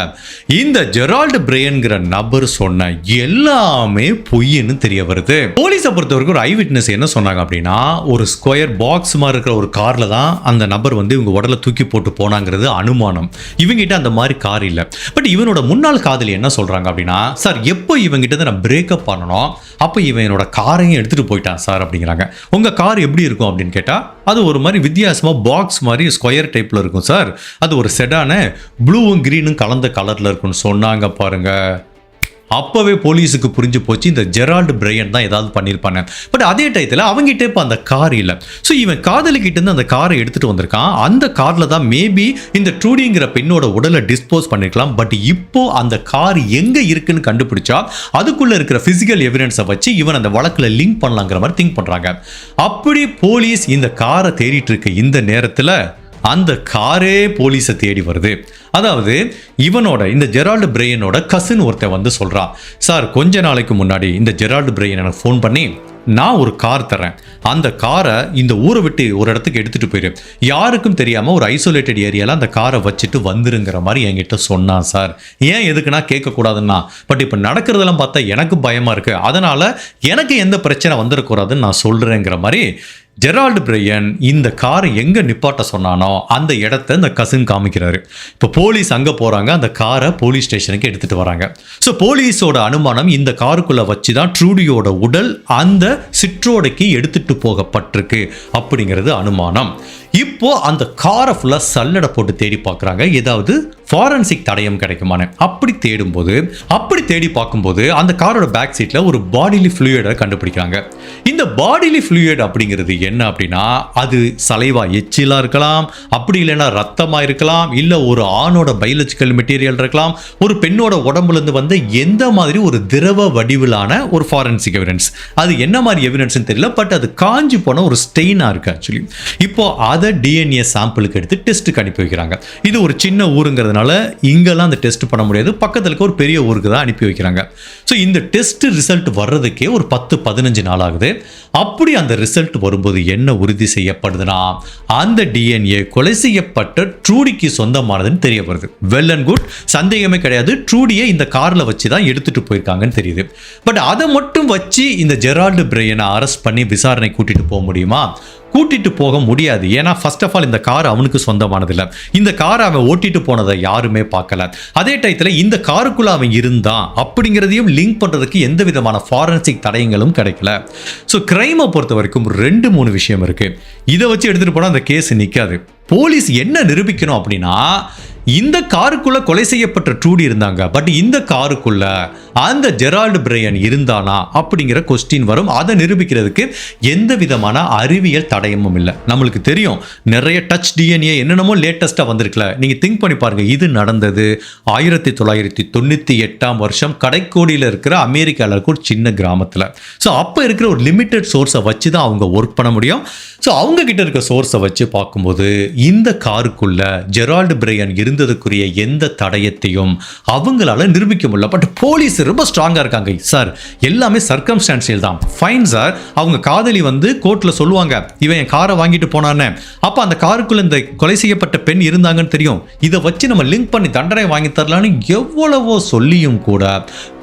Speaker 1: இந்த ஜெரால்டு பிரையன்கிற நபர் சொன்ன எல்லாமே பொய்ன்னு தெரிய வருது. போலீஸை பொறுத்தவரைக்கும் ஒரு ஐ விட்னஸ் என்ன சொன்னாங்க அப்படின்னா, ஒரு ஸ்கொயர் பாக்ஸ் மாதிரி இருக்கிற ஒரு கார்ல தான் அந்த நபர் வந்து இவங்க உடலை தூக்கி போட்டு போனாங்கிறது அனுமானம். இவங்கிட்ட அந்த மாதிரி கார் இல்லை. பட் இவனோட முன்னாள் காதலி என்ன சொல்றாங்க அப்படின்னா, சார் எப்போ இவங்கிட்ட நான் பிரேக்கப் பண்ணணும் அப்போ இவன் என்னோட காரையும் எடுத்துட்டு போயிட்டான் சார் அப்படிங்கிறாங்க. உங்க கார் எப்படி இருக்கும் அப்படின்னு கேட்டா, அது ஒரு மாதிரி வித்தியாசமா பாக்ஸ் மாதிரி ஸ்கொயர் டைப்ல இருக்கும் சார், அது ஒரு செடான ப்ளூவும் கிரீனும் கலந்த கலர்ல இருக்கும்னு சொன்னாங்க பாருங்க. அப்பவே போலீஸுக்கு புரிஞ்சு போச்சு இந்த ஜெரால்டு பிரையன் தான் ஏதாவது பண்ணியிருப்பாங்க. பட் அதே டயத்தில் அவங்ககிட்ட இப்போ அந்த கார் இல்லை. ஸோ இவன் காதலிக்கிட்ட இருந்து அந்த காரை எடுத்துட்டு வந்திருக்கான். அந்த கார்ல தான் மேபி இந்த ட்ரூடிங்கிற பெண்ணோட உடலை டிஸ்போஸ் பண்ணிருக்கலாம். பட் இப்போ அந்த கார் எங்க இருக்குன்னு கண்டுபிடிச்சா அதுக்குள்ள இருக்கிற பிசிக்கல் எவிடன்ஸை வச்சு இவன் அந்த வழக்கில் லிங்க் பண்ணலாங்கிற மாதிரி திங்க் பண்றாங்க. அப்படி போலீஸ் இந்த காரை தேடிட்டு இருக்க இந்த நேரத்தில் அந்த காரே போலீஸை தேடி வருது. அதாவது இவனோட இந்த ஜெரால்டு பிரையனோட கசின் ஒருத்தன் வந்து சொல்றான், சார் கொஞ்ச நாளைக்கு முன்னாடி இந்த ஜெரால்டு பிரையன் எனக்கு ஃபோன் பண்ணி நான் ஒரு கார் தரேன், அந்த காரை இந்த ஊரை விட்டு ஒரு இடத்துக்கு எடுத்துட்டு போயிரு, யாருக்கும் தெரியாம ஒரு ஐசோலேட்டட் ஏரியால அந்த காரை வச்சுட்டு வந்துருங்கிற மாதிரி என்கிட்ட சொன்னான் சார். ஏன் எதுக்குன்னா கேட்கக்கூடாதுன்னா, பட் இப்போ நடக்கிறதெல்லாம் பார்த்தா எனக்கு பயமா இருக்கு, அதனால எனக்கு எந்த பிரச்சனை வந்துடக்கூடாதுன்னு நான் சொல்றேங்கிற மாதிரி ஜெரால்டு பிரையன் இந்த காரை எங்க நிப்பாட்ட சொன்னானோ அந்த இடத்த இந்த கசின் காமிக்கிறாரு. இப்போ போலீஸ் அங்க போறாங்க, அந்த காரை போலீஸ் ஸ்டேஷனுக்கு எடுத்துட்டு வராங்க. ஸோ போலீஸோட அனுமானம் இந்த காருக்குள்ள வச்சு தான் ட்ரூடியோட உடல் அந்த சிற்றோடைக்கு எடுத்துட்டு போகப்பட்டிருக்கு அப்படிங்கிறது அனுமானம். இப்போ அந்த காரை ஃபுல்லா சல்லடை போட்டு தேடி பார்க்குறாங்க, ஏதாவது ஃபாரன்சிக் தடயம் கிடைக்குமான்னு. அப்படி தேடி பார்க்கும்போது அந்த காரோட பேக் சீட்ல ஒரு பாடிலி ஃப்ளூயிடை கண்டுபிடிக்கிறாங்க. இந்த பாடிலி ஃப்ளூயிட் அப்படிங்கிறது என்ன அப்படின்னா, அது சலைவா எச்சிலா இருக்கலாம், அப்படி இல்லைன்னா ரத்தமா இருக்கலாம், இல்ல ஒரு ஆணோட பயாலஜிக்கல் மெட்டீரியல் இருக்கலாம், ஒரு பெண்ணோட உடம்புல இருந்து வந்து எந்த மாதிரி ஒரு திரவ வடிவிலான ஒரு ஃபாரன்சிக் எவிடன்ஸ். அது என்ன மாதிரி எவிடன்ஸ் தெரியல, பட் அது காஞ்சி போன ஒரு ஸ்டெயினா இருக்கு ஆக்சுவலி. இப்போ அதை டிஎன்ஏ சாம்பிளுக்கு எடுத்து டெஸ்ட்டுக்கு அனுப்பி வைக்கிறாங்க. இது ஒரு சின்ன ஊருங்கிறதுனால இங்கெல்லாம் அந்த டெஸ்ட் பண்ண முடியாது, பக்கத்தில் இருக்க ஒரு பெரிய ஊருக்கு தான் அனுப்பி வைக்கிறாங்க. ஸோ இந்த டெஸ்ட் ரிசல்ட் வர்றதுக்கே ஒரு 10-15 நாள் ஆகுது. அப்படி அந்த ரிசல்ட் வரும்போது என்ன உறுதி செய்யப்படுதுன்னா, அந்த டிஎன்ஏ கொலை செய்யப்பட்ட ட்ரூடிக்கு சொந்தமானதுன்னு தெரிய வருது. வெல் அண்ட் குட், சந்தேகமே கிடையாது, ட்ரூடியை இந்த கார்ல வச்சு தான் எடுத்துட்டு போயிருக்காங்கன்னு தெரியுது. பட் அதை மட்டும் வச்சு இந்த ஜெரால்டு பிரையனை அரெஸ்ட் பண்ணி விசாரணை கூட்டிட்டு போக முடியுமா? கூட்டிட்டு போக முடியாது. ஏன்னா ஃபர்ஸ்ட் ஆஃப் ஆல் இந்த கார் அவனுக்கு சொந்தமானது இல்லை, இந்த காரை அவன் ஓட்டிட்டு போனதை யாருமே பார்க்கல. அதே டயத்தில் இந்த காருக்குள்ள அவன் இருந்தான் அப்படிங்கிறதையும் லிங்க் பண்றதுக்கு எந்த விதமான ஃபாரன்சிக் தடயங்களும் கிடைக்கல. ஸோ கிரைமை பொறுத்த வரைக்கும் 2-3 விஷயம் இருக்கு. இதை வச்சு எடுத்துட்டு போனா அந்த கேஸ் நிற்காது. போலீஸ் என்ன நிரூபிக்கணும் அப்படின்னா, இந்த காருக்குள்ள கொலை செய்யப்பட்ட ட்ரூடி இருந்தாங்க, பட் இந்த காருக்குள்ள அந்த ஜெரால்டு பிரையன் இருந்தானா அப்படிங்கிற கொஸ்டின் வரும். அதை நிரூபிக்கிறதுக்கு எந்த விதமான அறிவியல் தடயமும் இல்லை. நம்மளுக்கு தெரியும் நிறைய டச் டிஎன்ஏ என்னென்னமோ லேட்டஸ்டா வந்திருக்கல. நீங்க திங்க் பண்ணி பாருங்க, இது நடந்தது 1998 கடைக்கோடியில் இருக்கிற அமெரிக்காவில் இருக்க ஒரு சின்ன கிராமத்தில். ஸோ அப்போ இருக்கிற ஒரு லிமிட்டட் சோர்ஸை வச்சு தான் அவங்க ஒர்க் பண்ண முடியும். ஸோ அவங்க கிட்ட இருக்க சோர்ஸை வச்சு பார்க்கும்போது இந்த காருக்குள்ள ஜெரால்டு பிரையன் இருந்ததுக்குரிய எந்த தடயத்தையும் அவங்களால நிரூபிக்க முடியல. பட் போலீஸ் ரொம்ப ஸ்ட்ராங்கா இருக்காங்க. சார் எல்லாமே சர்க்கம்ஸ்டான்சியல் தான். ஃபைன் சார், அவங்க காதலி வந்து கோர்ட்ல சொல்லுவாங்க, இவன் என் காரை வாங்கிட்டு போனான்னு. அப்ப அந்த காருக்குள்ள இந்த கொலை செய்யப்பட்ட பெண் இருந்தாங்கன்னு தெரியும். இதை வச்சு நம்ம லிங்க் பண்ணி தண்டனை வாங்கி தரலான்னு எவ்வளவோ சொல்லியும் கூட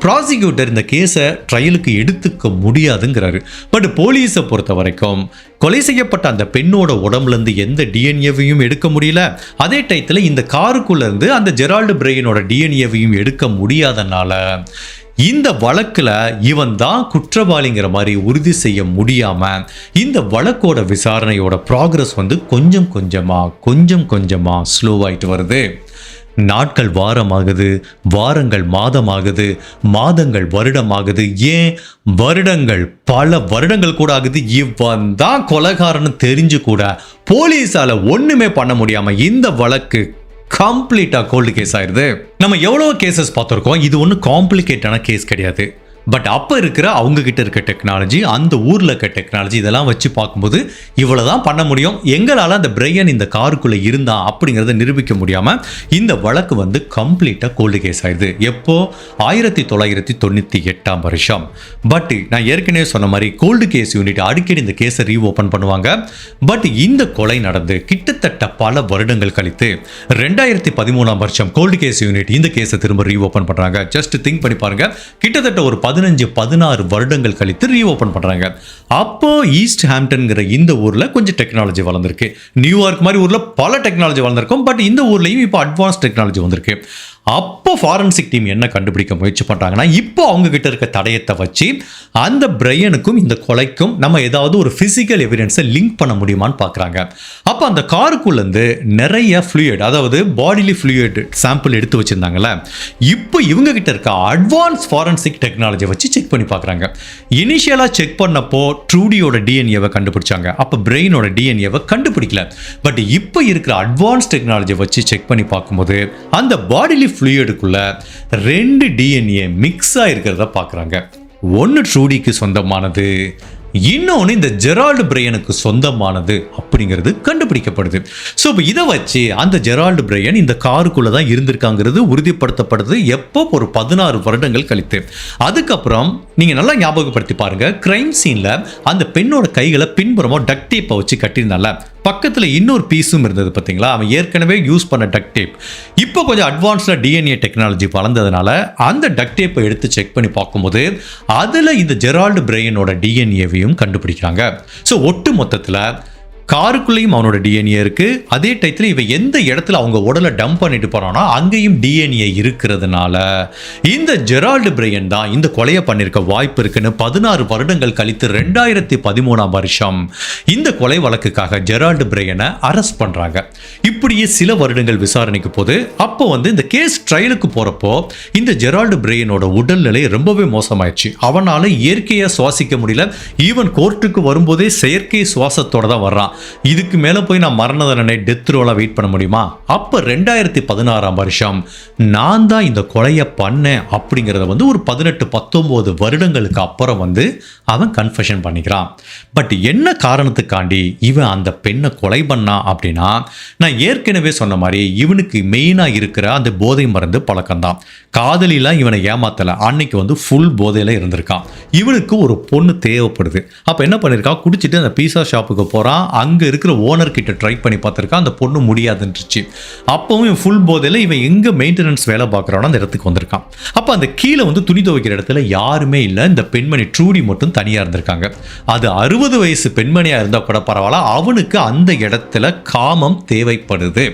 Speaker 1: ப்ராசிக்யூட்டர் இந்த கேஸை ட்ரையலுக்கு எடுத்துக்க முடியாதுங்கிறாரு. பட் போலீஸை பொறுத்த வரைக்கும் கொலை செய்யப்பட்ட அந்த பெண்ணோட உடம்புல இருந்து எந்த டிஎன்ஏவையும் எடுக்க முடியல. அதே டயத்தில் இந்த காருக்குள்ள இருந்து அந்த ஜெரால்டு பிரையனோட டிஎன்ஏவையும் எடுக்க முடியாதனால இந்த வழக்குல இவன் தான் குற்றவாளிங்கிற மாதிரி உறுதி செய்ய முடியாம இந்த வழக்கோட விசாரணையோட ப்ராக்ரஸ் வந்து கொஞ்சம் கொஞ்சமா ஸ்லோவாயிட்டு வருது. நாட்கள் வாரமாகுது, வாரங்கள் மாதமாகுது, மாதங்கள் வருடமாகுது, ஏன் வருடங்கள் பல வருடங்கள் கூட ஆகுது. இவன் தான் கொலைகாரன்னு தெரிஞ்சு கூட போலீஸால ஒண்ணுமே பண்ண முடியாம இந்த வழக்கு கம்ப்ளீட்டா கோல்டு கேஸ் ஆயிருது. நம்ம எவ்வளவு கேசஸ் பார்த்திருக்கோம், இது ஒன்றும் காம்ப்ளிகேட்டான கேஸ் கிடையாது. பட் அப்போ இருக்கிற அவங்க கிட்ட இருக்க டெக்னாலஜி, அந்த ஊரில் இருக்க டெக்னாலஜி, இதெல்லாம் வச்சு பார்க்கும்போது இவ்வளோதான் பண்ண முடியும். எங்களால் அந்த பிரையன் இந்த காருக்குள்ளே இருந்தான் அப்படிங்கிறத நிரூபிக்க முடியாமல் இந்த வழக்கு வந்து கம்ப்ளீட்டாக கோல்டு கேஸ் ஆயிடுது. எப்போ? 1998. பட் நான் ஏற்கனவே சொன்ன மாதிரி கோல்டு கேஸ் யூனிட் அடிக்கடி இந்த கேஸை ரீஓப்பன் பண்ணுவாங்க. பட் இந்த கொலை நடந்து கிட்டத்தட்ட பல வருடங்கள் கழித்து 2013 கோல்டு கேஸ் யூனிட் இந்த கேஸை திரும்ப ரீஓப்பன் பண்ணுறாங்க. ஜஸ்ட் திங்க் பண்ணி பாருங்க, கிட்டத்தட்ட ஒரு 15-16 வருடங்கள் கழித்து ரீஓப்பன் பண்றாங்க. அப்போ ஈஸ்ட் ஹாம்ப்டன்ங்கிற இந்த ஊர்ல கொஞ்சம் டெக்னாலஜி வளர்ந்துருக்கு. நியூயார்க் மாதிரி ஊர்ல பல டெக்னாலஜி வளர்ந்துருக்கும். பட் இந்த ஊர்லயும் இப்போ அட்வான்ஸ் டெக்னாலஜி வந்திருக்கு. அப்போ ஃபாரன்சிக் டீம் என்ன கண்டுபிடிக்க முயற்சி பண்றாங்கன்னா, இப்போ அவங்க கிட்ட இருக்க தடயத்தை வச்சு அந்த பிரையனுக்கும் இந்த கொலைக்கும் நம்ம ஏதாவது ஒரு பிசிக்கல் எவிடன்ஸை லிங்க் பண்ண முடியுமான்னு பார்க்குறாங்க. அப்போ அந்த காருக்குள்ள இருந்து நிறைய ஃப்ளூயிட், அதாவது பாடிலி ஃப்ளூயிட் சாம்பிள் எடுத்து வச்சிருந்தாங்கல்ல, இப்போ இவங்க கிட்ட இருக்க அட்வான்ஸ் ஃபாரன்சிக் டெக்னாலஜி வச்சு செக் பண்ணி பார்க்குறாங்க. இனிஷியலாக செக் பண்ணப்போ ட்ரூடியோட டிஎன்ஏவை கண்டுபிடிச்சாங்க, அப்போ பிரெயினோட டிஎன்ஏவை கண்டுபிடிக்கல. பட் இப்போ இருக்கிற அட்வான்ஸ் டெக்னாலஜி வச்சு செக் பண்ணி பார்க்கும்போது அந்த பாடிலி ஃப்ளூயிடுக்குள்ள 2 டிஎன்ஏ மிக்ஸ் ஆயிருக்கிறத பார்க்குறாங்க. ஒன்று ட்ரூடிக்கு சொந்தமானது, இன்னொன்று இந்த ஜெரால்டு பிரையனுக்கு சொந்தமானது அப்படிங்கிறது கண்டுபிடிக்கப்படுது. ஸோ இப்போ இதை வச்சு அந்த ஜெரால்டு பிரையன் இந்த காருக்குள்ளே தான் இருந்திருக்காங்கிறது உறுதிப்படுத்தப்படுது. எப்போ? ஒரு 16 வருடங்கள் கழித்து. அதுக்கப்புறம் நீங்கள் நல்லா ஞாபகப்படுத்தி பாருங்கள், கிரைம் சீனில் அந்த பெண்ணோட கைகளை பின்புறமாக டக்ட் டேப்பை வச்சு கட்டியிருந்தால பக்கத்தில் இன்னொரு பீஸும் இருந்தது பார்த்தீங்களா? அவன் ஏற்கனவே யூஸ் பண்ண டக்ட் டேப். இப்போ கொஞ்சம் அட்வான்ஸ்டாக டிஎன்ஏ டெக்னாலஜி வளர்ந்ததுனால அந்த டக்ட் டேப்பை எடுத்து செக் பண்ணி பார்க்கும்போது அதில் இந்த ஜெரால்டு பிரையனோட டிஎன்ஏவையும் கண்டுபிடிக்கிறாங்க. ஸோ ஒட்டு மொத்தத்தில் காருக்குள்ளேயும் அவனோட டிஎன்ஏ இருக்கு. அதே டயத்தில் இவன் எந்த இடத்துல அவங்க உடலை டம்ப் பண்ணிட்டு போறானோ அங்கேயும் டிஎன்ஏ இருக்கிறதுனால இந்த ஜெரால்டு பிரையன் தான் இந்த கொலையை பண்ணிருக்க வாய்ப்பு இருக்குன்னு 16 வருடங்கள் கழித்து 2013ஆம் வருஷம் இந்த கொலை வழக்குக்காக ஜெரால்டு பிரையனை அரெஸ்ட் பண்றாங்க. இப்படியே சில வருடங்கள் விசாரணைக்கு போது அப்போ இந்த கேஸ் ட்ரையலுக்கு போறப்போ இந்த ஜெரால்டு பிரையனோட உடல்நிலை ரொம்பவே மோசமாயிடுச்சு. அவனால இயற்கையை சுவாசிக்க முடியல. ஈவன் கோர்ட்டுக்கு வரும்போதே செயற்கை சுவாசத்தோட தான் வர்றான். இதுக்கு மேல போய் நான் மரண தண்டனை டெத் ரோல வெயிட் பண்ண முடியுமா? அப்ப 2016ஆம் வருஷம் நான் தான் இந்த கொலையை பண்ணேன் அப்படிங்கறத ஒரு 18-19 வருடங்களுக்கு அப்புறம் அவன் கன்ஃபெஷன் பண்ணிக்கிறான். பட் என்ன காரணத்துக்காண்டி இவன் அந்த பெண்ணை கொலை பண்ணா அப்படின்னா, நான் ஏற்கனவே சொன்ன மாதிரி இவனுக்கு மெயினா இருக்கிற அந்த போதை மருந்து பழக்கம் தான். காதலிலாம் இவனை ஏமாத்தல. அன்னைக்கு ஃபுல் போதையில இருந்திருக்கான். இவனுக்கு ஒரு பொண்ணு தேவைப்படுது. அப்ப என்ன பண்ணிருக்கான்? குடிச்சிட்டு அந்த பீஸா ஷாப்புக்கு போறான். அங்க இருக்கிற ஓனர் கிட்ட ட்ரை பண்ணி பார்த்திருக்கான். அந்த பொண்ணு முடியாதுன்றுச்சு. அப்பவும் ஃபுல் போதையில இவன் எங்க மெயின்டெனன்ஸ் வேலை பார்க்கறானோ அந்த இடத்துக்கு வந்திருக்கான். அப்ப அந்த கீழே துணி துவைக்கிற இடத்துல யாருமே இல்லை. இந்த பெண்மணி ட்ரூடி மட்டும் தனியா இருந்திருக்காங்க. அது 60 வயசு பெண்மணியா இருந்தா கூட பரவாயில்ல, அவனுக்கு அந்த இடத்துல காமம் தேவைப்படுது.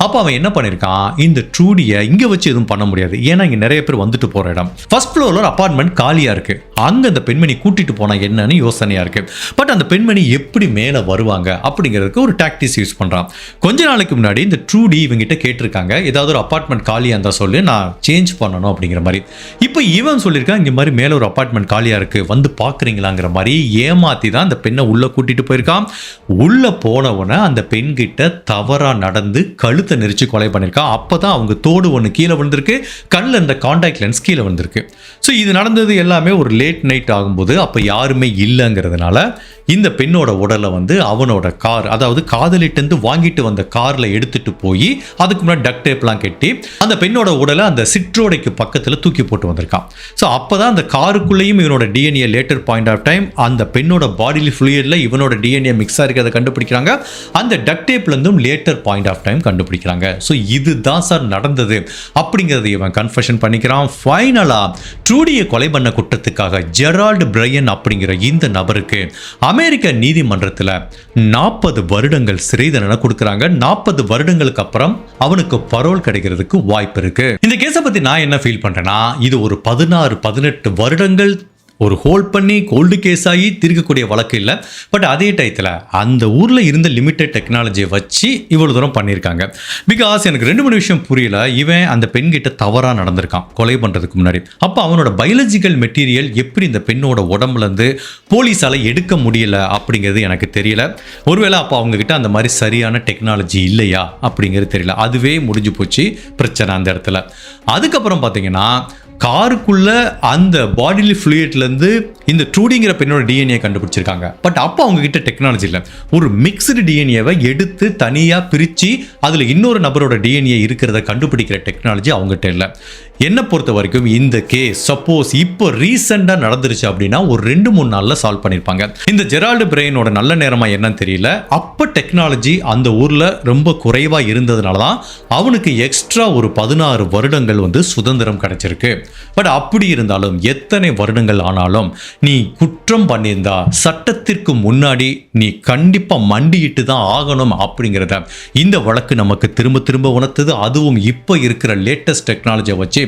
Speaker 1: அப்ப அவன் என்ன பண்ணிருக்கான்? இந்த ட்ரூடியை இங்க வச்சு எதுவும் பண்ண முடியாது. ஏன்னா இங்க நிறைய பேர் வந்துட்டு போற இடம். ஃபர்ஸ்ட் ஃப்ளோர்ல ஒரு அபார்ட்மெண்ட் காலியா இருக்கு. அங்க அந்த பெண்மணி கூட்டிட்டு போனா என்னன்னு யோசனையா இருக்கு. பட் அந்த பெண்மணி எப்படி மேல வருவாங்க அப்படிங்கிறதுக்கு ஒரு டாக்டிக்ஸ் யூஸ் பண்றான். கொஞ்ச நாளைக்கு முன்னாடி இந்த ட்ரூடி இவங்கிட்ட கேட்டிருக்காங்க, ஏதாவது ஒரு அபார்ட்மெண்ட் காலியா இருந்தா சொல்லு, நான் சேஞ்ச் பண்ணணும் அப்படிங்கிற மாதிரி. இப்போ இவன் சொல்லியிருக்கான், இங்க மாதிரி மேல ஒரு அபார்ட்மெண்ட் காலியா இருக்கு, வந்து பாக்குறீங்களாங்கிற மாதிரி ஏமாத்தி தான் அந்த பெண்ணை உள்ள கூட்டிட்டு போயிருக்கான். உள்ள போனவன அந்த பெண் கிட்ட தவறா நடந்து கழுத்தை நெரிச்சு கொலை பண்ணிருக்கான். அப்பதான் அவங்க தோடு ஒன்று கீழே விழுந்திருக்கு, கண்ணில் இந்த கான்டாக்ட் லென்ஸ் கீழே விழுந்திருக்கு. ஸோ இது நடந்தது எல்லாமே ஒரு லேட் நைட் ஆகும்போது அப்போ யாருமே இல்லைங்கிறதுனால இந்த பெண்ணோட உடலை அவனோட கார், அதாவது காதலிட்டு வாங்கிட்டு வந்த கார்ல எடுத்துட்டு போய் அதுக்கு முன்னாடி டக்ட் டேப்லாம் கட்டி அந்த பெண்ணோட உடலை அந்த சிற்றோடைக்கு பக்கத்தில் தூக்கி போட்டு வந்திருக்கான். ஸோ அப்போதான் அந்த காருக்குள்ளேயும் இவனோட DNA later point of time அந்த பெண்ணோட பாடிலி ஃப்ளூயிட்ல இவனோட டிஎன்ஏ மிக்ஸ் ஆகிறத கண்டுபிடிக்கிறாங்க. அந்த டக்ட் டேப்ல இருந்தும் லேட்டர் பாயிண்ட் ஆஃப் டைம் கண்டுபிடிக்கிறாங்க. ஸோ இதுதான் சார் நடந்தது அப்படிங்கிறது இவன் கன்ஃபெஷன் பண்ணிக்கிறான். ஃபைனலா ட்ரூடியை கொலை பண்ண குற்றத்துக்காக ஜெரால்டு பிரையன் அப்படிங்கிற இந்த நபருக்கு அமெரிக்க நீதிமன்றத்தில் 40 வருடங்கள் சிறை தண்டனை கொடுக்குறாங்க. 40 வருடங்களுக்கு அப்புறம் அவனுக்கு பரோல் கிடைக்கிறதுக்கு வாய்ப்பு இருக்கு. இந்த கேஸை பத்தி நான் என்ன ஃபீல் பண்றேன்னா, இது ஒரு 16-18 வருடங்கள் ஒரு ஹோல்ட் பண்ணி கோல்டு கேஸ் ஆகி தீர்க்கக்கூடிய வழக்கு இல்லை. பட் அதே டயத்தில் அந்த ஊரில் இருந்த லிமிட்டட் டெக்னாலஜியை வச்சு இவ்வளோ தூரம் பண்ணியிருக்காங்க. பிகாஸ் எனக்கு 2-3 விஷயம் புரியல. இவன் அந்த பெண்கிட்ட தவறாக நடந்திருக்கான் கொலை பண்ணுறதுக்கு முன்னாடி. அப்போ அவனோட பயாலஜிக்கல் மெட்டீரியல் எப்படி இந்த பெண்ணோட உடம்புலேருந்து போலீஸால் எடுக்க முடியல அப்படிங்கிறது எனக்கு தெரியல. ஒருவேளை அப்போ அவங்கக்கிட்ட அந்த மாதிரி சரியான டெக்னாலஜி இல்லையா அப்படிங்கிறது தெரியல. அதுவே முடிஞ்சு போச்சு பிரச்சனை அந்த இடத்துல. அதுக்கப்புறம் பார்த்தீங்கன்னா காருக்குள்ள அந்த பாடிலி ஃப்ளூயிட்லேருந்து இந்த ட்ரூடிங்கிற பெண்ணோட டிஎன்ஏ கண்டுபிடிச்சிருக்காங்க. பட் அப்போ அவங்க கிட்ட டெக்னாலஜி இல்லை. ஒரு மிக்ஸ்டு டிஎன்ஏவை எடுத்து தனியாக பிரித்து அதில் இன்னொரு நபரோட டிஎன்ஏ இருக்கிறத கண்டுபிடிக்கிற டெக்னாலஜி அவங்ககிட்ட இல்லை. என்னை பொறுத்த வரைக்கும் இந்த கேஸ் சப்போஸ் இப்போ ரீசெண்டாக நடந்துருச்சு அப்படின்னா ஒரு 2-3 நாளில் சால்வ் பண்ணியிருப்பாங்க. இந்த ஜெரால்டு பிரையனோட நல்ல நேரமாக என்னன்னு தெரியல. அப்போ டெக்னாலஜி அந்த ஊரில் ரொம்ப குறைவாக இருந்ததுனால தான் அவனுக்கு எக்ஸ்ட்ரா ஒரு 16 வருடங்கள் சுதந்திரம் கிடைச்சிருக்கு. பட் அப்படி இருந்தாலும் எத்தனை வருடங்கள் ஆனாலும் நீ குற்றம் பண்ணியிருந்தா சட்டத்திற்கு முன்னாடி நீ கண்டிப்பா மண்டியிட்டு தான் ஆகணும் அப்படிங்கிறத இந்த வழக்கு நமக்கு திரும்ப திரும்ப உணர்த்துது. அதுவும் இப்போ இருக்கிற லேட்டஸ்ட் டெக்னாலஜியை வச்சு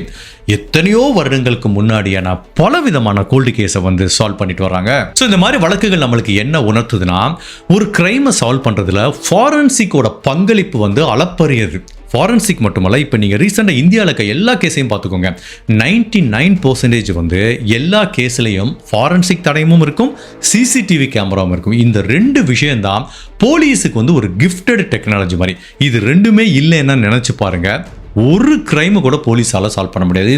Speaker 1: எத்தனையோ வருடங்களுக்கு முன்னாடியான பல விதமான கோல்டு கேஸை சால்வ் பண்ணிட்டு வராங்க. ஸோ இந்த மாதிரி வழக்குகள் நம்மளுக்கு என்ன உணர்த்துதுன்னா, ஒரு கிரைமை சால்வ் பண்றதுல ஃபாரன்சிக்கோட பங்களிப்பு அளப்பரியது. ஃபாரன்சிக் மட்டுமல்ல, இப்போ நீங்கள் ரீசெண்டாக இந்தியாவில் இருக்க எல்லா கேஸையும் பார்த்துக்கோங்க. 99% எல்லா கேஸ்லையும் ஃபாரன்சிக் தடயமும் இருக்கும், சிசிடிவி கேமராவும் இருக்கும். இந்த 2 விஷயம்தான் போலீஸுக்கு ஒரு கிஃப்டட் டெக்னாலஜி மாதிரி. இது ரெண்டுமே இல்லைன்னா நினச்சி பாருங்க, ஒரு கிரைமை கூட போலீஸால் சால்வ் பண்ண முடியாது.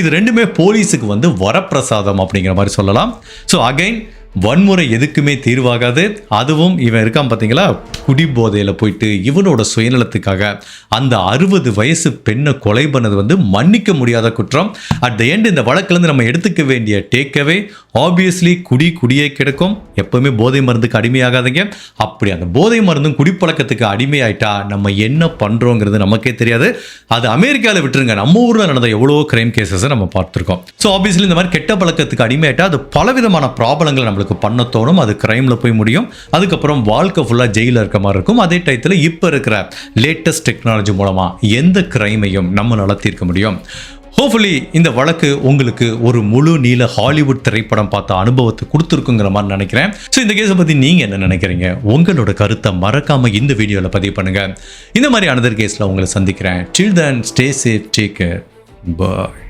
Speaker 1: இது ரெண்டுமே போலீஸுக்கு வரப்பிரசாதம் அப்படிங்கிற மாதிரி சொல்லலாம். ஸோ அகைன் வன்முறை எதுக்குமே தீர்வாகாது. அதுவும் இவன் இருக்கான் பார்த்தீங்களா, குடி போதையில் போயிட்டு இவனோட சுயநலத்துக்காக அந்த 60 வயசு பெண்ணை கொலை பண்ணது மன்னிக்க முடியாத குற்றம். அட் த எண்ட் இந்த வழக்கிலேருந்து நம்ம எடுத்துக்க வேண்டிய டேக்அவே ஆப்வியஸ்லி குடியே கிடக்கும். எப்பவுமே போதை மருந்துக்கு அடிமையாகாதீங்க. அப்படி அந்த போதை மருந்தும் குடிப்பழக்கத்துக்கு அடிமையாயிட்டா நம்ம என்ன பண்ணுறோங்கிறது நமக்கே தெரியாது. அது அமெரிக்காவில் விட்டுருங்க, நம்ம ஊரில் நடந்த எவ்வளோ கிரைம் கேசஸை நம்ம பார்த்துருக்கோம். ஸோ ஆப்வியஸ்லி இந்த மாதிரி கெட்ட பழக்கத்துக்கு அடிமையாயிட்டா அது பலவிதமான ப்ராப்ளங்களை நம்மளுக்கு பண்ண தோணும். அது கிரைமில் போய் முடியும். அதுக்கப்புறம் வாழ்க்கை ஃபுல்லாக ஜெயிலில் இருக்க மாதிரி இருக்கும். அதே டயத்தில் இப்போ இருக்கிற லேட்டஸ்ட் டெக்னாலஜி மூலமாக எந்த கிரைமையும் நம்மளால தீர்க்க முடியும். ஹோப்ஃபுல்லி இந்த வழக்கு உங்களுக்கு ஒரு முழு நீள ஹாலிவுட் திரைப்படம் பார்த்த அனுபவத்தை கொடுத்துருக்குங்கிற மாதிரி நினைக்கிறேன். ஸோ இந்த கேஸை பற்றி நீங்கள் என்ன நினைக்கிறீங்க? உங்களோட கருத்தை மறக்காமல் இந்த வீடியோவில் பதிவு பண்ணுங்கள். இந்த மாதிரி அனதர் கேஸில் உங்களை சந்திக்கிறேன். Till then, stay safe, take care, bye.